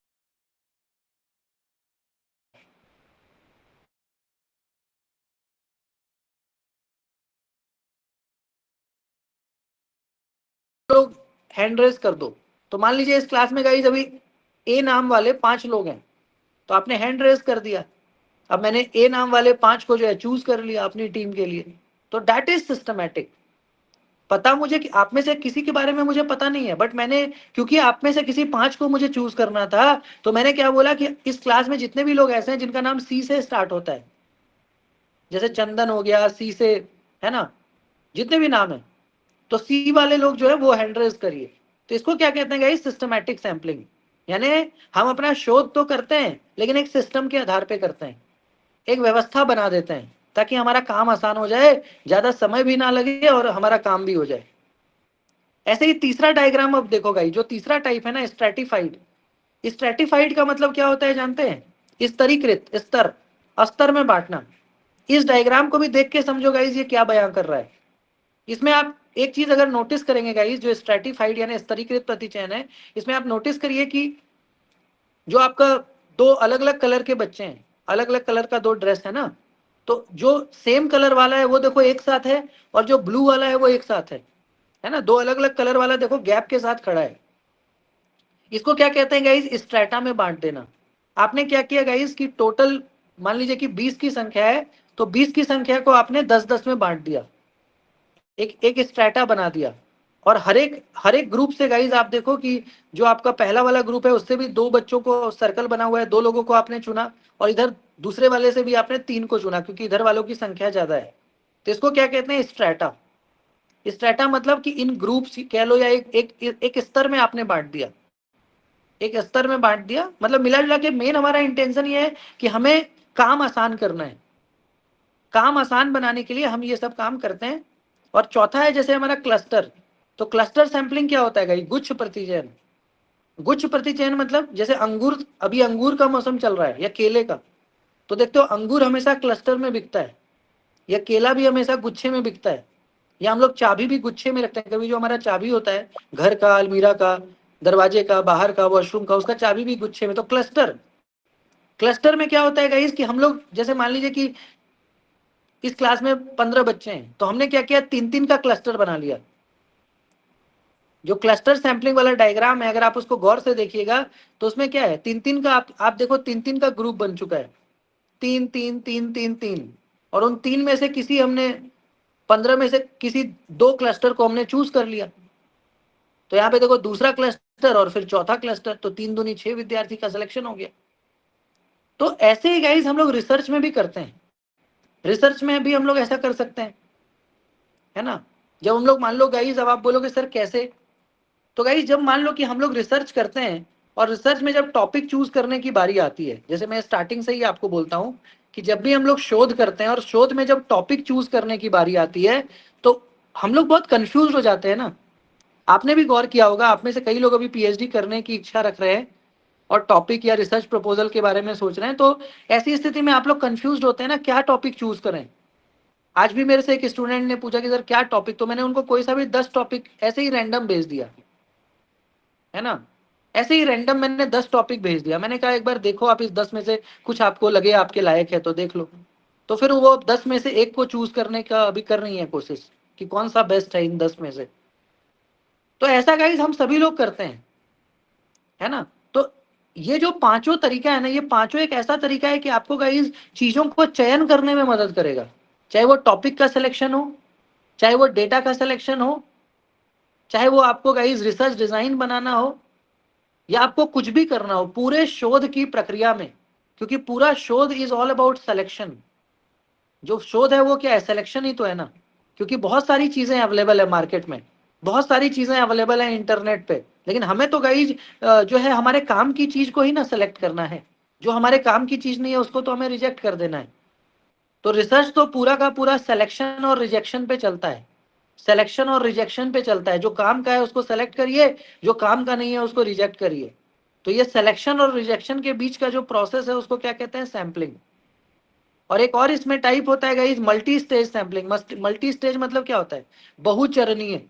लोग हैंड रेज कर दो। तो मान लीजिए इस क्लास में गाइस अभी ए नाम वाले 5 लोग हैं, तो आपने हैंड रेज कर दिया। अब मैंने ए नाम वाले 5 को जो है चूज कर लिया अपनी टीम के लिए। तो दैट इज सिस्टमैटिक। पता मुझे कि आप में से किसी के बारे में मुझे पता नहीं है, बट मैंने क्योंकि आप में से किसी 5 को मुझे चूज करना था, तो मैंने क्या बोला कि इस क्लास में जितने भी लोग ऐसे हैं जिनका नाम सी से स्टार्ट होता है, जैसे चंदन हो गया सी से, है ना, जितने भी नाम है, तो सी वाले लोग जो है वो हैंड रेज करिए। तो इसको क्या कहते हैं गाइस, सिस्टमैटिक सैम्पलिंग। यानी हम अपना शोध तो करते हैं लेकिन एक सिस्टम के आधार पे करते हैं, एक व्यवस्था बना देते हैं ताकि हमारा काम आसान हो जाए, ज्यादा समय भी ना लगे और हमारा काम भी हो जाए। ऐसे ही तीसरा डायग्राम अब देखो गाइस, जो तीसरा टाइप है ना स्ट्रैटिफाइड। स्ट्रैटिफाइड का मतलब क्या होता है जानते हैं, स्तरीकृत, स्तर में बांटना। इस डायग्राम को भी देख के समझो गाइस ये क्या बयां कर रहा है। इसमें आप एक चीज अगर नोटिस करेंगे गाइस, जो स्ट्रैटिफाइड यानी स्तरीकृत प्रतिचयन है, इसमें आप नोटिस करिए कि जो आपका 2 अलग अलग कलर के बच्चे हैं, अलग अलग कलर का 2 ड्रेस है ना, तो जो सेम कलर वाला है वो देखो एक साथ है, और जो ब्लू वाला है वो एक साथ है ना। 2 अलग अलग कलर वाला देखो गैप के साथ खड़ा है। इसको क्या कहते हैं गाइस, स्ट्रैटा में बांट देना। आपने क्या किया गाइस कि टोटल मान लीजिए कि 20 की संख्या है, तो 20 की संख्या को आपने 10-10 में बांट दिया, एक स्ट्रैटा बना दिया। और हर एक ग्रुप से गाइस आप देखो कि जो आपका पहला वाला ग्रुप है उससे भी 2 बच्चों को सर्कल बना हुआ है, 2 लोगों को आपने चुना, और इधर दूसरे वाले से भी आपने 3 को चुना क्योंकि इधर वालों की संख्या ज्यादा है। तो इसको क्या कहते हैं, स्ट्रैटा। स्ट्रैटा मतलब कि इन ग्रुप्स कह लो या एक स्तर में आपने बांट दिया, एक स्तर में बांट दिया। मतलब मिला जुला के मेन हमारा इंटेंशन ये है कि हमें काम आसान करना है, काम आसान बनाने के लिए हम ये सब काम करते हैं। और चौथा है जैसे हमारा क्लस्टर। तो क्लस्टर सैंपलिंग क्या होता है गाइस, गुच्छ प्रतिचयन। गुच्छ प्रतिचयन मतलब जैसे अंगूर, अभी अंगूर का मौसम चल रहा है या केले का, तो देखते हो अंगूर हमेशा क्लस्टर में बिकता है, या केला भी हमेशा गुच्छे में बिकता है, या हम लोग चाबी भी गुच्छे में रखते हैं। कभी जो हमारा चाबी होता है घर का, अलमीरा का, दरवाजे का, बाहर का, वॉशरूम का, उसका चाबी भी गुच्छे में। तो क्लस्टर में क्या होता है गाइस कि हम लोग जैसे मान लीजिए कि इस क्लास में 15 बच्चे हैं, तो हमने क्या किया, 3-3 का क्लस्टर बना लिया। जो क्लस्टर सैंपलिंग वाला डायग्राम है, अगर आप उसको गौर से देखिएगा तो उसमें क्या है, 3-3 का आप देखो 3-3 का ग्रुप बन चुका है, 3-3-3-3-3, और उन 3 में से किसी हमने 15 में से किसी 2 क्लस्टर को हमने चूज कर लिया। तो यहाँ पे देखो दूसरा क्लस्टर और फिर चौथा क्लस्टर, तो 3 दूनी 6 विद्यार्थी का सिलेक्शन हो गया। तो ऐसे ही गाइस हम लोग रिसर्च में भी करते हैं, रिसर्च में भी हम लोग ऐसा कर सकते हैं, है ना। जब हम लोग मान लो गाइस, अब आप बोलोगे सर कैसे, तो गाइस जब मान लो कि हम लोग रिसर्च करते हैं और रिसर्च में जब टॉपिक चूज करने की बारी आती है, जैसे मैं स्टार्टिंग से ही आपको बोलता हूं कि जब भी हम लोग शोध करते हैं और शोध में जब टॉपिक चूज करने की बारी आती है तो हम लोग बहुत कंफ्यूज हो जाते हैं ना। आपने भी गौर किया होगा, आप में से कई लोग अभी पीएचडी करने की इच्छा रख रहे हैं और टॉपिक या रिसर्च प्रपोजल के बारे में सोच रहे हैं, तो ऐसी स्थिति में आप लोग कंफ्यूज होते हैं ना, क्या टॉपिक चूज करें। आज भी मेरे से एक स्टूडेंट ने पूछा कि सर क्या टॉपिक, तो मैंने उनको कोई सा भी 10 टॉपिक ऐसे ही रैंडम भेज दिया, है ना। ऐसे ही रैंडम मैंने 10 टॉपिक भेज दिया, मैंने कहा एक बार देखो आप इस 10 में से कुछ आपको लगे आपके लायक है तो देख लो। तो फिर वो 10 में से एक को चूज करने का अभी कर रही है कोशिश कि कौन सा बेस्ट है इन 10 में से। तो ऐसा गाइस हम सभी लोग करते हैं, है ना। तो ये जो पांचों तरीका है ना, ये पांचों एक ऐसा तरीका है कि आपको गाइस चीजों को चयन करने में मदद करेगा, चाहे वो टॉपिक का सिलेक्शन हो, चाहे वो डेटा का सिलेक्शन हो, चाहे वो आपको गाइस रिसर्च डिजाइन बनाना हो, या आपको कुछ भी करना हो पूरे शोध की प्रक्रिया में, क्योंकि पूरा शोध इज ऑल अबाउट सिलेक्शन। जो शोध है वो क्या है, सिलेक्शन ही तो है ना। क्योंकि बहुत सारी चीजें अवेलेबल है मार्केट में, बहुत सारी चीजें अवेलेबल है इंटरनेट पे, लेकिन हमें तो गाइज जो है हमारे काम की चीज को ही ना सेलेक्ट करना है। जो हमारे काम की चीज नहीं है उसको तो हमें रिजेक्ट कर देना है। तो रिसर्च तो पूरा का पूरा सिलेक्शन और रिजेक्शन पे चलता है, सिलेक्शन और रिजेक्शन पे चलता है। जो काम का है उसको सेलेक्ट करिए, जो काम का नहीं है उसको रिजेक्ट करिए। तो ये सिलेक्शन और रिजेक्शन के बीच का जो प्रोसेस है उसको क्या कहते हैं, सैंपलिंग। और एक और इसमें टाइप होता है guys multi stage sampling. Multi stage मतलब क्या होता है, बहुचरणीय।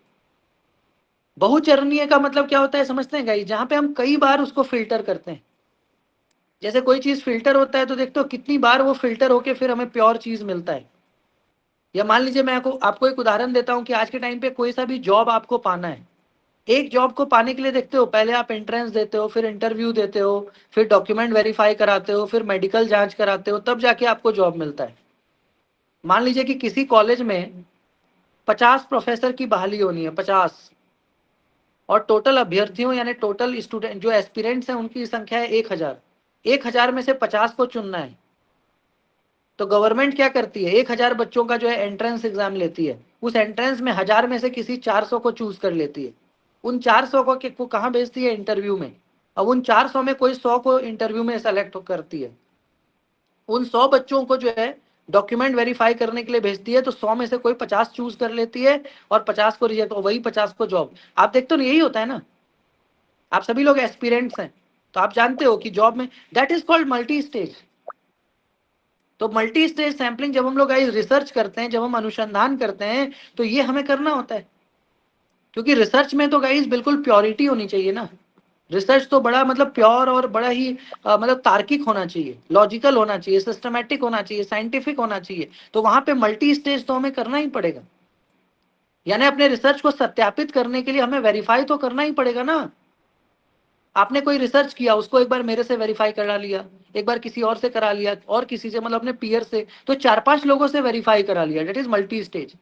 बहुचरणीय का मतलब क्या होता है समझते हैं गाइस, जहां पे हम कई बार उसको फिल्टर करते हैं। जैसे कोई चीज फिल्टर होता है तो देखते हो कितनी बार वो फिल्टर होके फिर हमें प्योर चीज मिलता है। या मान लीजिए मैं आपको एक उदाहरण देता हूं कि आज के टाइम पे कोई सा भी जॉब आपको पाना है, एक जॉब को पाने के लिए देखते हो पहले आप एंट्रेंस देते हो, फिर इंटरव्यू देते हो, फिर डॉक्यूमेंट वेरीफाई कराते हो, फिर मेडिकल जांच कराते हो, तब जाके आपको जॉब मिलता है। मान लीजिए कि किसी कॉलेज में 50 प्रोफेसर की बहाली होनी है, 50, और टोटल अभ्यर्थियों यानी टोटल स्टूडेंट जो एस्पिरेंट्स हैं उनकी संख्या है 1000। 1000 में से 50 को चुनना है। तो गवर्नमेंट क्या करती है, 1000 बच्चों का जो है एंट्रेंस एग्जाम लेती है, उस एंट्रेंस में 1000 में से किसी 400 को चूज कर लेती है। उन 400 को कहाँ भेजती है, इंटरव्यू में। अब उन 400 में कोई 100 को इंटरव्यू में सेलेक्ट करती है। उन 100 बच्चों को जो है डॉक्यूमेंट वेरीफाई करने के लिए भेजती है, तो 100 में से कोई 50 चूज कर लेती है और 50 को रिजेक्ट, और वही 50 को जॉब। आप देखते हो ना, यही होता है ना। आप सभी लोग एस्पिरेंट्स हैं तो आप जानते हो कि जॉब में that is called multi stage. तो मल्टी स्टेज सैंपलिंग जब हम लोग रिसर्च करते हैं, जब हम अनुसंधान करते हैं, तो ये हमें करना होता है। क्योंकि रिसर्च में तो गाइस बिल्कुल प्योरिटी होनी चाहिए ना। रिसर्च तो बड़ा मतलब प्योर और बड़ा ही मतलब तार्किक होना चाहिए, लॉजिकल होना चाहिए, सिस्टमैटिक होना चाहिए, साइंटिफिक होना चाहिए। तो वहां पे मल्टी स्टेज तो हमें करना ही पड़ेगा। यानी अपने रिसर्च को सत्यापित करने के लिए हमें वेरीफाई तो करना ही पड़ेगा ना। आपने कोई रिसर्च किया, उसको एक बार मेरे से वेरीफाई करा लिया, एक बार किसी और से करा लिया, और किसी से मतलब अपने पीयर से, तो 4-5 लोगों से वेरीफाई करा लिया, दैट इज मल्टी स्टेज।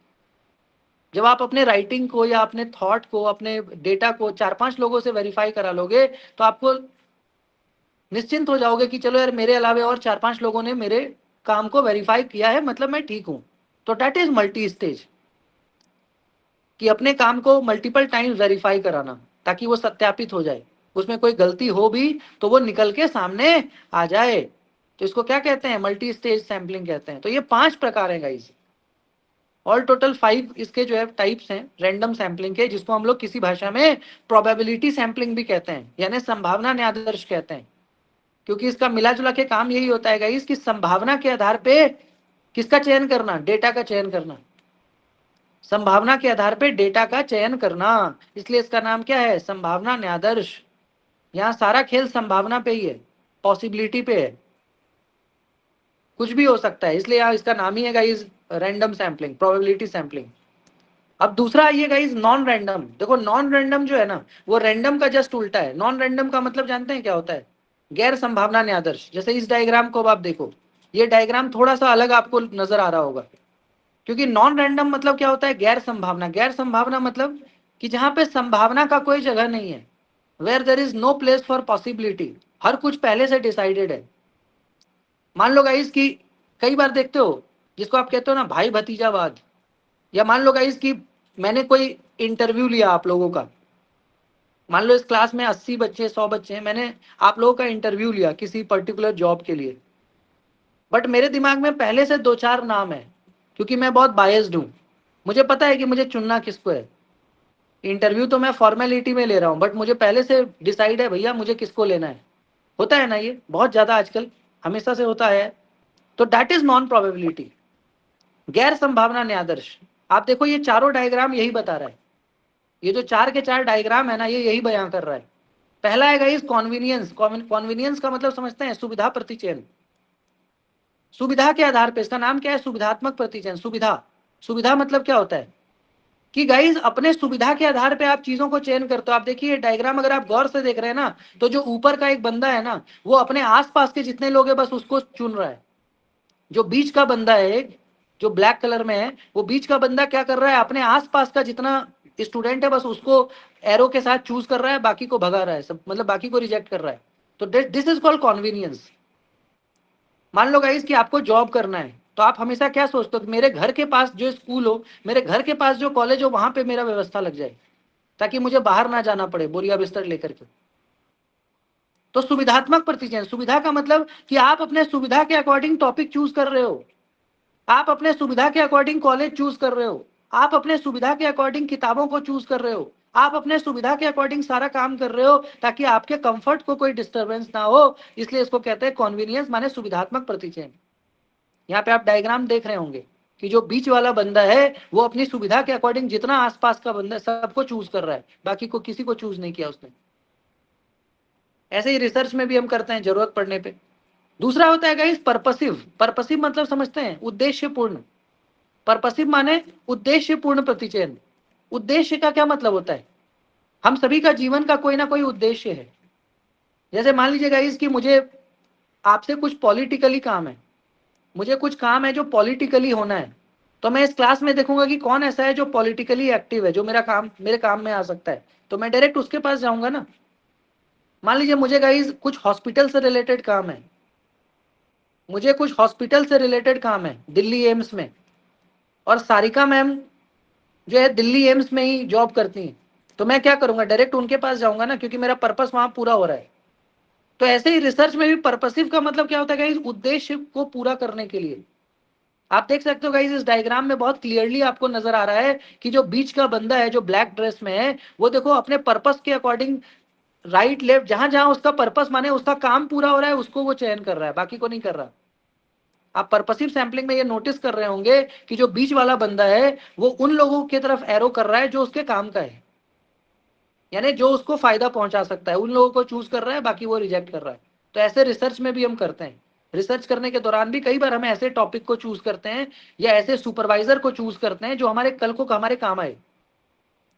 जब आप अपने राइटिंग को या अपने थॉट को, अपने डेटा को 4-5 लोगों से वेरीफाई करा लोगे तो आपको निश्चिंत हो जाओगे कि चलो यार मेरे अलावे और 4-5 लोगों ने मेरे काम को वेरीफाई किया है, मतलब मैं ठीक हूं। तो दैट इज मल्टी स्टेज, कि अपने काम को मल्टीपल टाइम्स वेरीफाई कराना ताकि वो सत्यापित हो जाए, उसमें कोई गलती हो भी तो वो निकल के सामने आ जाए। तो इसको क्या कहते हैं, मल्टी स्टेज सैंपलिंग कहते हैं। तो ये 5 प्रकार है गाइस। ऑल टोटल 5 इसके जो है टाइप्स हैं रैंडम सैंपलिंग के, जिसको हम लोग किसी भाषा में प्रोबेबिलिटी सैंपलिंग भी कहते हैं, यानी संभावना न्यायादर्श कहते हैं। क्योंकि इसका मिला जुला के काम यही होता है गाइस कि संभावना के आधार पे किसका चयन करना, डेटा का चयन करना। संभावना के आधार पे डेटा का चयन करना, इसलिए इसका नाम क्या है, संभावना न्यायादर्श। यहाँ सारा खेल संभावना पे ही है, पॉसिबिलिटी पे है। कुछ भी हो सकता है, इसलिए यहाँ इसका नाम ही है guys random sampling, probability sampling. अब दूसरा आइए गाइस नॉन रैंडम। देखो नॉन रैंडम जो है ना वो रैंडम का जस्ट उल्टा है। नॉन रैंडम का मतलब जानते हैं क्या होता है? गैर संभावना न्यायादर्श। जैसे इस डायग्राम को अब आप देखो, ये डायग्राम थोड़ा सा अलग आपको नजर आ रहा होगा, क्योंकि नॉन रैंडम मतलब क्या होता है? गैर संभावना। गैर संभावना मतलब कि जहां पे संभावना का कोई जगह नहीं है, where there is no place for possibility, हर कुछ पहले से डिसाइडेड है। मान लो गाइस कि कई बार देखते हो जिसको आप कहते हो ना भाई भतीजावाद, या मान लो गाइस कि मैंने कोई इंटरव्यू लिया आप लोगों का, मान लो इस क्लास में 80 बच्चे 100 बच्चे हैं, मैंने आप लोगों का इंटरव्यू लिया किसी पर्टिकुलर जॉब के लिए, बट मेरे दिमाग में पहले से 2-4 नाम है, क्योंकि मैं बहुत बायस्ड हूँ, मुझे पता है कि मुझे चुनना किसको है। इंटरव्यू तो मैं फॉर्मेलिटी में ले रहा हूँ, बट मुझे पहले से डिसाइड है भैया मुझे किसको लेना है। होता है ना, ये बहुत ज्यादा आजकल, हमेशा से होता है। तो दैट इज नॉन प्रोबेबिलिटी, गैर संभावना न्यायादर्श। आप देखो ये चारों डायग्राम यही बता रहा है, ये जो 4 के 4 डायग्राम है ना ये यही बयां कर रहा है। पहला है गाइस कॉन्वीनियंस। कॉन्वीनियंस का मतलब समझते हैं? सुविधा प्रतिचयन। सुविधा के आधार पे, इसका नाम क्या है? सुविधात्मक प्रतिचयन। सुविधा, सुविधा मतलब क्या होता है कि गाइस अपने सुविधा के आधार पे आप चीजों को चयन करते हो। आप देखिए डायग्राम अगर आप गौर से देख रहे हैं ना, तो जो ऊपर का एक बंदा है ना वो अपने आसपास के जितने लोग हैं बस उसको चुन रहा है। जो बीच का बंदा है एक, जो ब्लैक कलर में है, वो बीच का बंदा क्या कर रहा है? अपने आसपास का जितना स्टूडेंट है बस उसको एरो के साथ चूज कर रहा है, बाकी को भगा रहा है, सब मतलब बाकी को रिजेक्ट कर रहा है। तो दिस इज कॉल्ड कॉन्वीनियंस। मान लो गाइस कि आपको जॉब करना है, तो आप हमेशा क्या सोचते हो कि मेरे घर के पास जो स्कूल हो, मेरे घर के पास जो कॉलेज हो, वहां पे मेरा व्यवस्था लग जाए ताकि मुझे बाहर ना जाना पड़े बोरिया बिस्तर लेकर के। तो सुविधात्मक प्रतिचयन, सुविधा का मतलब कि आप अपने सुविधा के अकॉर्डिंग टॉपिक चूज कर रहे हो, आप अपने सुविधा के अकॉर्डिंग कॉलेज चूज कर रहे हो, आप अपने सुविधा के अकॉर्डिंग किताबों को चूज कर रहे हो, आप अपने सुविधा के अकॉर्डिंग सारा काम कर रहे हो ताकि आपके कंफर्ट को कोई डिस्टरबेंस ना हो। इसलिए इसको कहते हैं कॉन्वीनियंस, माने सुविधात्मक प्रतिचयन। यहाँ पे आप डायग्राम देख रहे होंगे कि जो बीच वाला बंदा है वो अपनी सुविधा के अकॉर्डिंग जितना आसपास का बंदा है सबको चूज कर रहा है, बाकी को किसी को चूज नहीं किया उसने। ऐसे ही रिसर्च में भी हम करते हैं जरूरत पड़ने पे। दूसरा होता है गाइस पर्पसिव। पर्पसिव मतलब समझते हैं? उद्देश्यपूर्ण। पर्पसिव माने उद्देश्यपूर्ण प्रतिचयन। उद्देश्य का क्या मतलब होता है? हम सभी का जीवन का कोई ना कोई उद्देश्य है। जैसे मान लीजिए गाइस कि मुझे आपसे कुछ पॉलिटिकली काम है, मुझे कुछ काम है जो पॉलिटिकली होना है, तो मैं इस क्लास में देखूंगा कि कौन ऐसा है जो पॉलिटिकली एक्टिव है, जो मेरे काम में आ सकता है, तो मैं डायरेक्ट उसके पास जाऊंगा ना। मान लीजिए मुझे गाइस कुछ हॉस्पिटल से रिलेटेड काम है, मुझे कुछ हॉस्पिटल से रिलेटेड काम है दिल्ली एम्स में, और सारिका मैम जो है दिल्ली एम्स में ही जॉब करती हैं, तो मैं क्या करूंगा? डायरेक्ट उनके पास जाऊंगा ना, क्योंकि मेरा पर्पस वहां पूरा हो रहा है। तो ऐसे ही रिसर्च में भी पर्पसिव का मतलब क्या होता है गाइस? उद्देश्य को पूरा करने के लिए। आप देख सकते हो गाइस इस डायग्राम में बहुत क्लियरली आपको नजर आ रहा है कि जो बीच का बंदा है जो ब्लैक ड्रेस में है, वो देखो अपने पर्पस के अकॉर्डिंग राइट लेफ्ट जहां जहां उसका पर्पस माने उसका काम पूरा हो रहा है उसको वो चयन कर रहा है, बाकी को नहीं कर रहा। आप पर्पसिव सैंपलिंग में ये नोटिस कर रहे होंगे कि जो बीच वाला बंदा है वो उन लोगों की तरफ एरो कर रहा है जो उसके काम का है, यानी जो उसको फायदा पहुंचा सकता है, उन लोगों को चूज कर रहा है, बाकी वो रिजेक्ट कर रहा है। तो ऐसे रिसर्च में भी हम करते हैं। रिसर्च करने के दौरान भी कई बार हम ऐसे टॉपिक को चूज करते हैं या ऐसे सुपरवाइजर को चूज करते हैं जो हमारे कल को हमारे काम आए,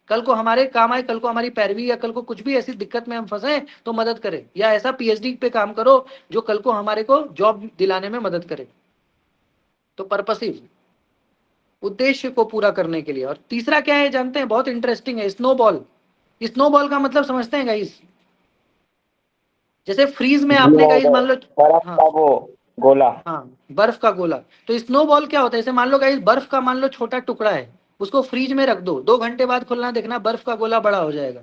कल को हमारे काम आए, कल को हमारी पैरवी या कल को कुछ भी ऐसी दिक्कत में हम फंसे तो मदद करे, या ऐसा पीएचडी पे काम करो जो कल को हमारे को जॉब दिलाने में मदद करे। तो पर्पसिव, उद्देश्य को पूरा करने के लिए। और तीसरा क्या है जानते हैं? बहुत इंटरेस्टिंग है, स्नोबॉल। स्नोबॉल का मतलब समझते हैं गाइस? जैसे फ्रीज में आपने गाइस मान लो, बर्फ हाँ का वो गोला। हाँ बर्फ का गोला। तो स्नोबॉल क्या होता है? जैसे मान लो गाइस बर्फ का मान लो छोटा टुकड़ा है, उसको फ्रीज में रख दो, 2 घंटे बाद खुलना देखना बर्फ का गोला बड़ा हो जाएगा,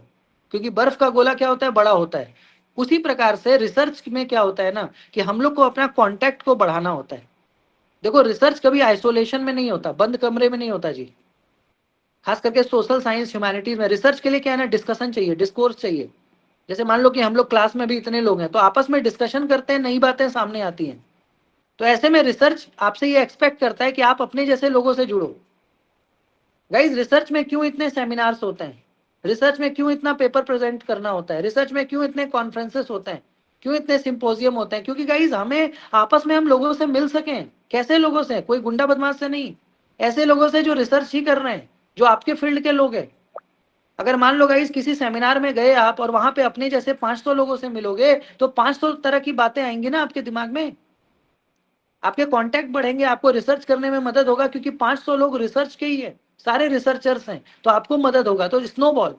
क्योंकि बर्फ का गोला क्या होता है? बड़ा होता है। उसी प्रकार से रिसर्च में क्या होता है ना कि हम लोग को अपना कॉन्टैक्ट को बढ़ाना होता है। देखो रिसर्च कभी आइसोलेशन में नहीं होता, बंद कमरे में नहीं होता जी। खास करके सोशल साइंस ह्यूमैनिटीज में रिसर्च के लिए क्या है ना, डिस्कशन चाहिए, डिस्कोर्स चाहिए। जैसे मान लो कि हम लोग क्लास में भी इतने लोग हैं तो आपस में डिस्कशन करते हैं, नई बातें सामने आती हैं। तो ऐसे में रिसर्च आपसे ये एक्सपेक्ट करता है कि आप अपने जैसे लोगों से जुड़ो। गाइस रिसर्च में क्यों इतने सेमिनार्स होते हैं? रिसर्च में क्यों इतना पेपर प्रेजेंट करना होता है? रिसर्च में क्यों इतने कॉन्फ्रेंसेस होते हैं? क्यों इतने सिंपोजियम होते हैं? क्योंकि गाइज हमें आपस में हम लोगों से मिल सकें। कैसे लोगों से? कोई गुंडा बदमाश से नहीं, ऐसे लोगों से जो रिसर्च ही कर रहे हैं, जो आपके फील्ड के लोग हैं। अगर मान लो गाइज किसी सेमिनार में गए आप और वहां पे अपने जैसे 500 लोगों से मिलोगे तो 500 तरह की बातें आएंगी ना आपके दिमाग में, आपके कांटेक्ट बढ़ेंगे, आपको रिसर्च करने में मदद होगा, क्योंकि 500 लोग रिसर्च के ही है, सारे रिसर्चर्स हैं, तो आपको मदद होगा। तो स्नोबॉल,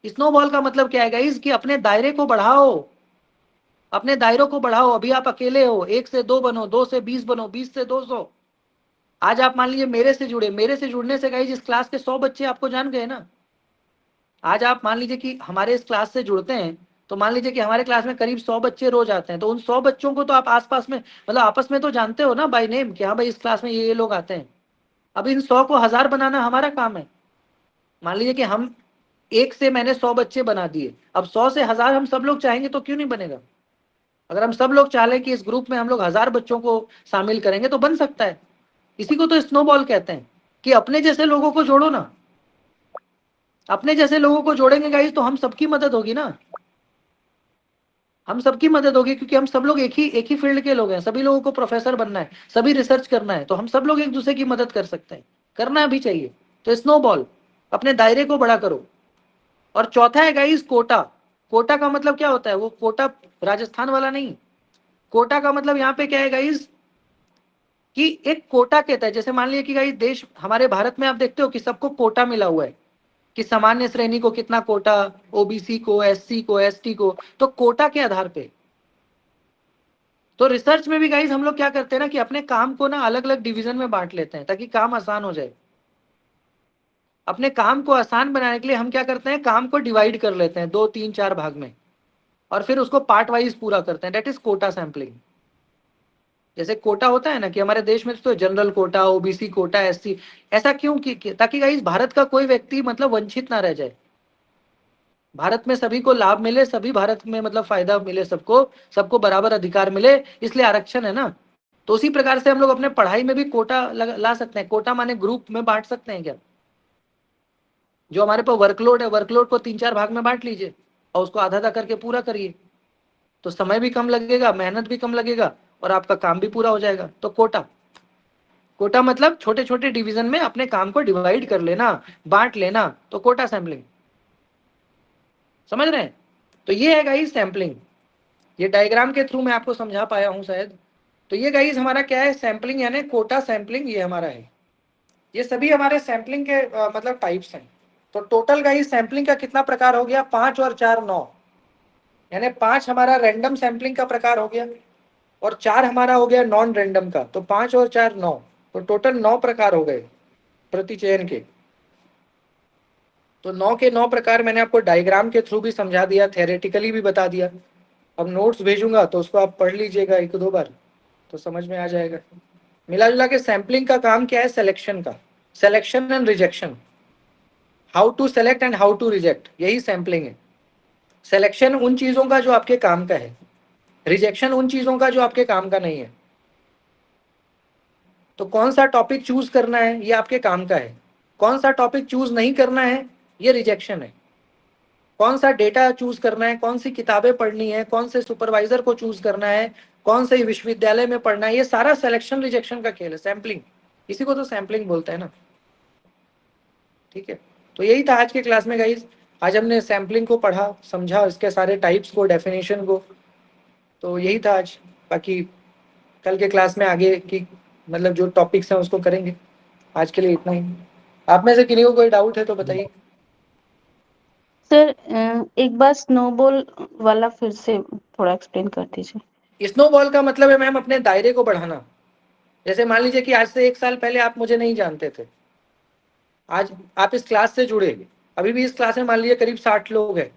स्नोबॉल का मतलब क्या है गाइज कि अपने दायरे को बढ़ाओ, अपने दायरों को बढ़ाओ। अभी आप अकेले हो, 1 से 2 बनो, 2 से 20 बनो, 20 से 200। आज आप मान लीजिए मेरे से जुड़े, मेरे से जुड़ने से गाइज इस क्लास के 100 बच्चे आपको जान गए ना। आज आप मान लीजिए कि हमारे इस क्लास से जुड़ते हैं, तो मान लीजिए कि हमारे क्लास में करीब 100 बच्चे रोज आते हैं, तो उन 100 बच्चों को तो आप आसपास में मतलब आपस में तो जानते हो ना बाय नेम कि हाँ भाई इस क्लास में ये लोग आते हैं। अब इन 100 को 1000 बनाना हमारा काम है। मान लीजिए कि हम 1 से मैंने 100 बच्चे बना दिए, अब 100 से 1000 हम सब लोग चाहेंगे तो क्यों नहीं बनेगा? अगर हम सब लोग चाहे कि इस ग्रुप में हम लोग 1000 बच्चों को शामिल करेंगे तो बन सकता है। इसी को तो स्नोबॉल कहते हैं कि अपने जैसे लोगों को जोड़ो ना। अपने जैसे लोगों को जोड़ेंगे गाइस तो हम सबकी मदद होगी ना, हम सबकी मदद होगी, क्योंकि हम सब लोग एक ही फील्ड के लोग हैं। सभी लोगों को प्रोफेसर बनना है, सभी रिसर्च करना है, तो हम सब लोग एक दूसरे की मदद कर सकते हैं, करना भी चाहिए। तो स्नोबॉल, अपने दायरे को बड़ा करो। और चौथा है गाइस कोटा। कोटा का मतलब क्या होता है? वो कोटा राजस्थान वाला नहीं, कोटा का मतलब यहाँ पे क्या है गाइस कि एक कोटा कहता है, जैसे मान लीजिए कि गाइस देश हमारे भारत में आप देखते हो कि सबको कोटा मिला हुआ है, कि सामान्य श्रेणी को कितना कोटा, ओबीसी को, एससी को, एसटी को, तो कोटा के आधार पे। तो रिसर्च में भी गाइस हम लोग क्या करते हैं ना कि अपने काम को ना अलग अलग डिवीजन में बांट लेते हैं ताकि काम आसान हो जाए। अपने काम को आसान बनाने के लिए हम क्या करते हैं, काम को डिवाइड कर लेते हैं 2, 3, 4 भाग में, और फिर उसको पार्ट वाइज पूरा करते हैं। That is quota sampling. जैसे कोटा होता है ना कि हमारे देश में तो general quota, OBC Kota, SC, ऐसा क्यों कि ताकि गाइस भारत का कोई व्यक्ति मतलब वंचित ना रह जाए, भारत में सभी को लाभ मिले, सभी भारत में मतलब फायदा मिले, सबको सबको बराबर अधिकार मिले, इसलिए आरक्षण है ना। तो उसी प्रकार से हम लोग अपने पढ़ाई में भी कोटा ला सकते हैं। कोटा माने ग्रुप में बांट सकते हैं क्या? जो हमारे पास वर्कलोड है, वर्कलोड को 3-4 भाग में बांट लीजिए और उसको आधा आधा करके पूरा करिए, तो समय भी कम लगेगा, मेहनत भी कम लगेगा और आपका काम भी पूरा हो जाएगा। तो कोटा, कोटा मतलब छोटे छोटे डिवीजन में अपने काम को डिवाइड कर लेना, बांट लेना, तो कोटा सैंपलिंग। समझ रहे हैं? तो ये है गाइस सैंपलिंग। ये डायग्राम के थ्रू मैं आपको समझा पाया हूं शायद। तो ये गाइस हमारा क्या है, सैंपलिंग यानी कोटा सैंपलिंग, ये हमारा है। ये सभी हमारे सैंपलिंग के मतलब टाइप्स हैं। तो टोटल गाइस सैंपलिंग का कितना प्रकार हो गया? 5 और 4 9, यानी 5 हमारा रैंडम सैंपलिंग का प्रकार हो गया और 4 हमारा हो गया नॉन रैंडम का। तो 5 और 4 9, तो टोटल 9 प्रकार हो गए प्रतिचयन के। तो 9 के 9 प्रकार मैंने आपको डायग्राम के थ्रू भी समझा दिया, थ्योरेटिकली भी बता दिया। अब नोट्स भेजूंगा तो उसको आप पढ़ लीजिएगा 1-2 बार, तो समझ में आ जाएगा। मिला जुला के सैंपलिंग का काम क्या है? सिलेक्शन का, selection and rejection, how to select and how to reject, यही सैंपलिंग है। सिलेक्शन उन चीजों का जो आपके काम का है, रिजेक्शन उन चीजों का जो आपके काम का नहीं है। तो कौन सा टॉपिक चूज करना है ये आपके काम का है, कौन सा टॉपिक चूज नहीं करना है ये रिजेक्शन है। कौन सा डेटा चूज करना है, कौन सी किताबें पढ़नी है, कौन से सुपरवाइजर को चूज करना है, कौन से विश्वविद्यालय में पढ़ना है, ये सारा सिलेक्शन रिजेक्शन का खेल है, सैंपलिंग। इसी को तो सैंपलिंग बोलते हैं ना। ठीक है, तो यही था आज के क्लास में गाइस। आज हमने सैंपलिंग को पढ़ा, समझा, इसके सारे टाइप्स को, डेफिनेशन को। तो यही था आज। बाकी कल के क्लास में आगे की मतलब जो टॉपिक्स हैं उसको करेंगे। आज के लिए इतना ही। आप में से किसी को कोई डाउट है तो बताइए। सर एक बार स्नोबॉल वाला फिर से थोड़ा एक्सप्लेन कर दीजिए। स्नोबॉल का मतलब है मैम अपने दायरे को बढ़ाना। जैसे मान लीजिए कि आज से 1 साल पहले आप मुझे नहीं जानते थे, आज आप इस क्लास से जुड़े, अभी भी इस क्लास में मान लीजिए करीब 60 लोग हैं,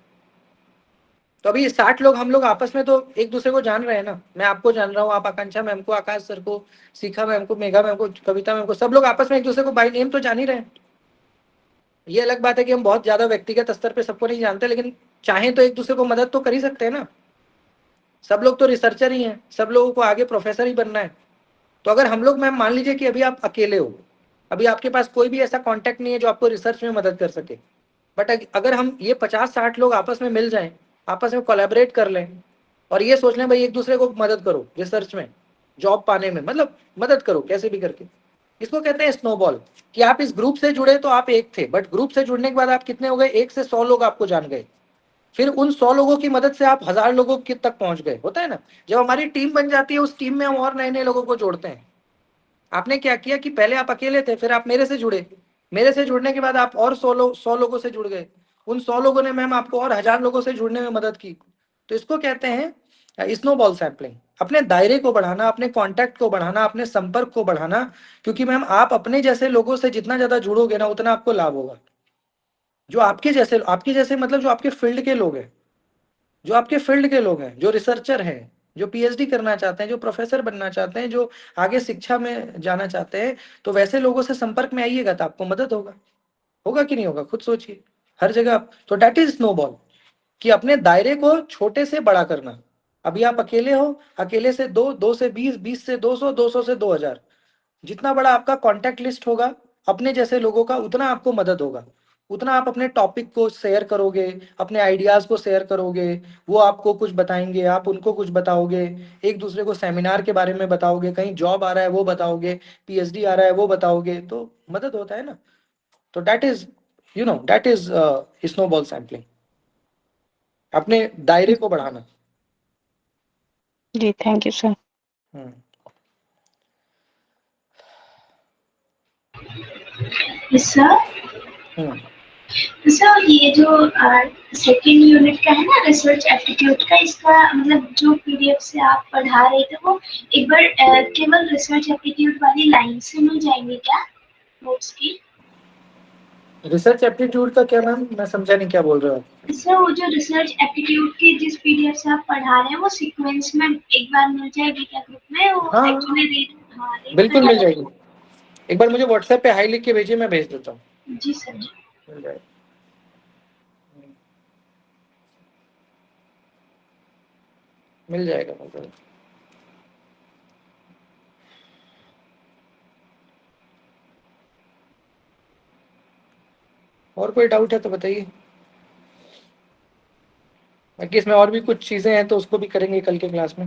तो अभी 60 लोग हम लोग आपस में तो एक दूसरे को जान रहे हैं ना। मैं आपको जान रहा हूँ, आप आकांक्षा मैम को, आकाश सर को, शिखा मैम को, मेघा मैम को, कविता मैम को, सब लोग आपस में एक दूसरे को बाय नेम तो जान ही रहे हैं। ये अलग बात है कि हम बहुत ज्यादा व्यक्तिगत स्तर पे सबको नहीं जानते, लेकिन चाहें तो एक दूसरे को मदद तो कर ही सकते हैं ना। सब लोग तो रिसर्चर ही हैं, सब लोगों को आगे प्रोफेसर ही बनना है। तो अगर हम लोग, मैम मान लीजिए कि अभी आप अकेले हो, अभी आपके पास कोई भी ऐसा कॉन्टैक्ट नहीं है जो आपको रिसर्च में मदद कर सके, बट अगर हम ये 50-60 लोग आपस में मिल जाएं, आपस में कोलैबोरेट कर लें, और ये सोच लें भाई एक दूसरे को मदद करो रिसर्च में, जॉब पाने में, मतलब मदद करो कैसे भी करके। इसको कहते हैं स्नोबॉल, कि आप इस ग्रुप से जुड़े तो आप एक थे, बट ग्रुप से जुड़ने के बाद आप कितने हो गए, 1 से 100 लोग आपको जान गए, फिर उन 100 लोगों की मदद से आप 1000 लोगों की तक पहुंच गए। होता है ना, जब हमारी टीम बन जाती है उस टीम में हम और नए नए लोगों को जोड़ते हैं। आपने क्या किया कि पहले आप अकेले थे, फिर आप मेरे से जुड़े, मेरे से जुड़ने के बाद आप और 100 लोगों से जुड़ गए, उन 100 लोगों ने मैम आपको और 1000 लोगों से जुड़ने में मदद की। तो इसको कहते हैं स्नोबॉल सैम्पलिंग। अपने दायरे को बढ़ाना, अपने कॉन्टैक्ट को बढ़ाना, अपने संपर्क को बढ़ाना, क्योंकि मैम आप अपने जैसे लोगों से जितना ज्यादा जुड़ोगे ना उतना आपको लाभ होगा। जो आपके जैसे मतलब जो आपके फील्ड के लोग हैं, जो आपके फील्ड के लोग हैं, जो रिसर्चर हैं, जो पीएचडी करना चाहते हैं, जो प्रोफेसर बनना चाहते हैं, जो आगे शिक्षा में जाना चाहते हैं, तो वैसे लोगों से संपर्क में आइएगा तो आपको मदद होगा। होगा कि नहीं होगा, खुद सोचिए। हर जगह आप, तो डेट इज स्नोबॉल, कि अपने दायरे को छोटे से बड़ा करना। अभी आप अकेले हो, अकेले से 2, 2 से 20, 20 से 200, 200 से 2000, जितना बड़ा आपका कॉन्टैक्ट लिस्ट होगा अपने जैसे लोगों का, उतना आपको मदद होगा, उतना आप अपने टॉपिक को शेयर करोगे, अपने आइडियाज को शेयर करोगे, वो आपको कुछ बताएंगे, आप उनको कुछ बताओगे, एक दूसरे को सेमिनार के बारे में बताओगे, कहीं जॉब आ रहा है वो बताओगे, पीएचडी आ रहा है वो बताओगे, तो मदद होता है ना। तो that is that is snowball sampling, अपने दायरे को बढ़ाना। जी thank you sir. Sir sir ये जो सेकेंड यूनिट का है ना रिसर्च एप्टीट्यूड का, इसका मतलब जो पीडीएफ से आप पढ़ा रहे थे वो एक बार केवल रिसर्च एप्टीट्यूड वाली लाइन से मिल जाएंगे क्या नोट्स की? रिसर्च एप्टीट्यूड का क्या मैम, मैं समझा नहीं क्या बोल रहे हो। सर वो जो रिसर्च एप्टीट्यूड की जिस पीडीएफ से आप पढ़ा रहे हैं वो सीक्वेंस में एक बार मिल जाएगी क्या ग्रुप में? वो हाँ एक्चुअली रीड बिल्कुल मिल जाएगी, एक बार मुझे व्हाट्सएप पे हाई लिख के भेजिए, मैं भेज देता हूँ। जी सर। मिल जाएगा, मिल जाएगा मतलब। और कोई डाउट है तो बताइए, बाकी इसमें और भी कुछ चीजें हैं तो उसको भी करेंगे कल के क्लास में।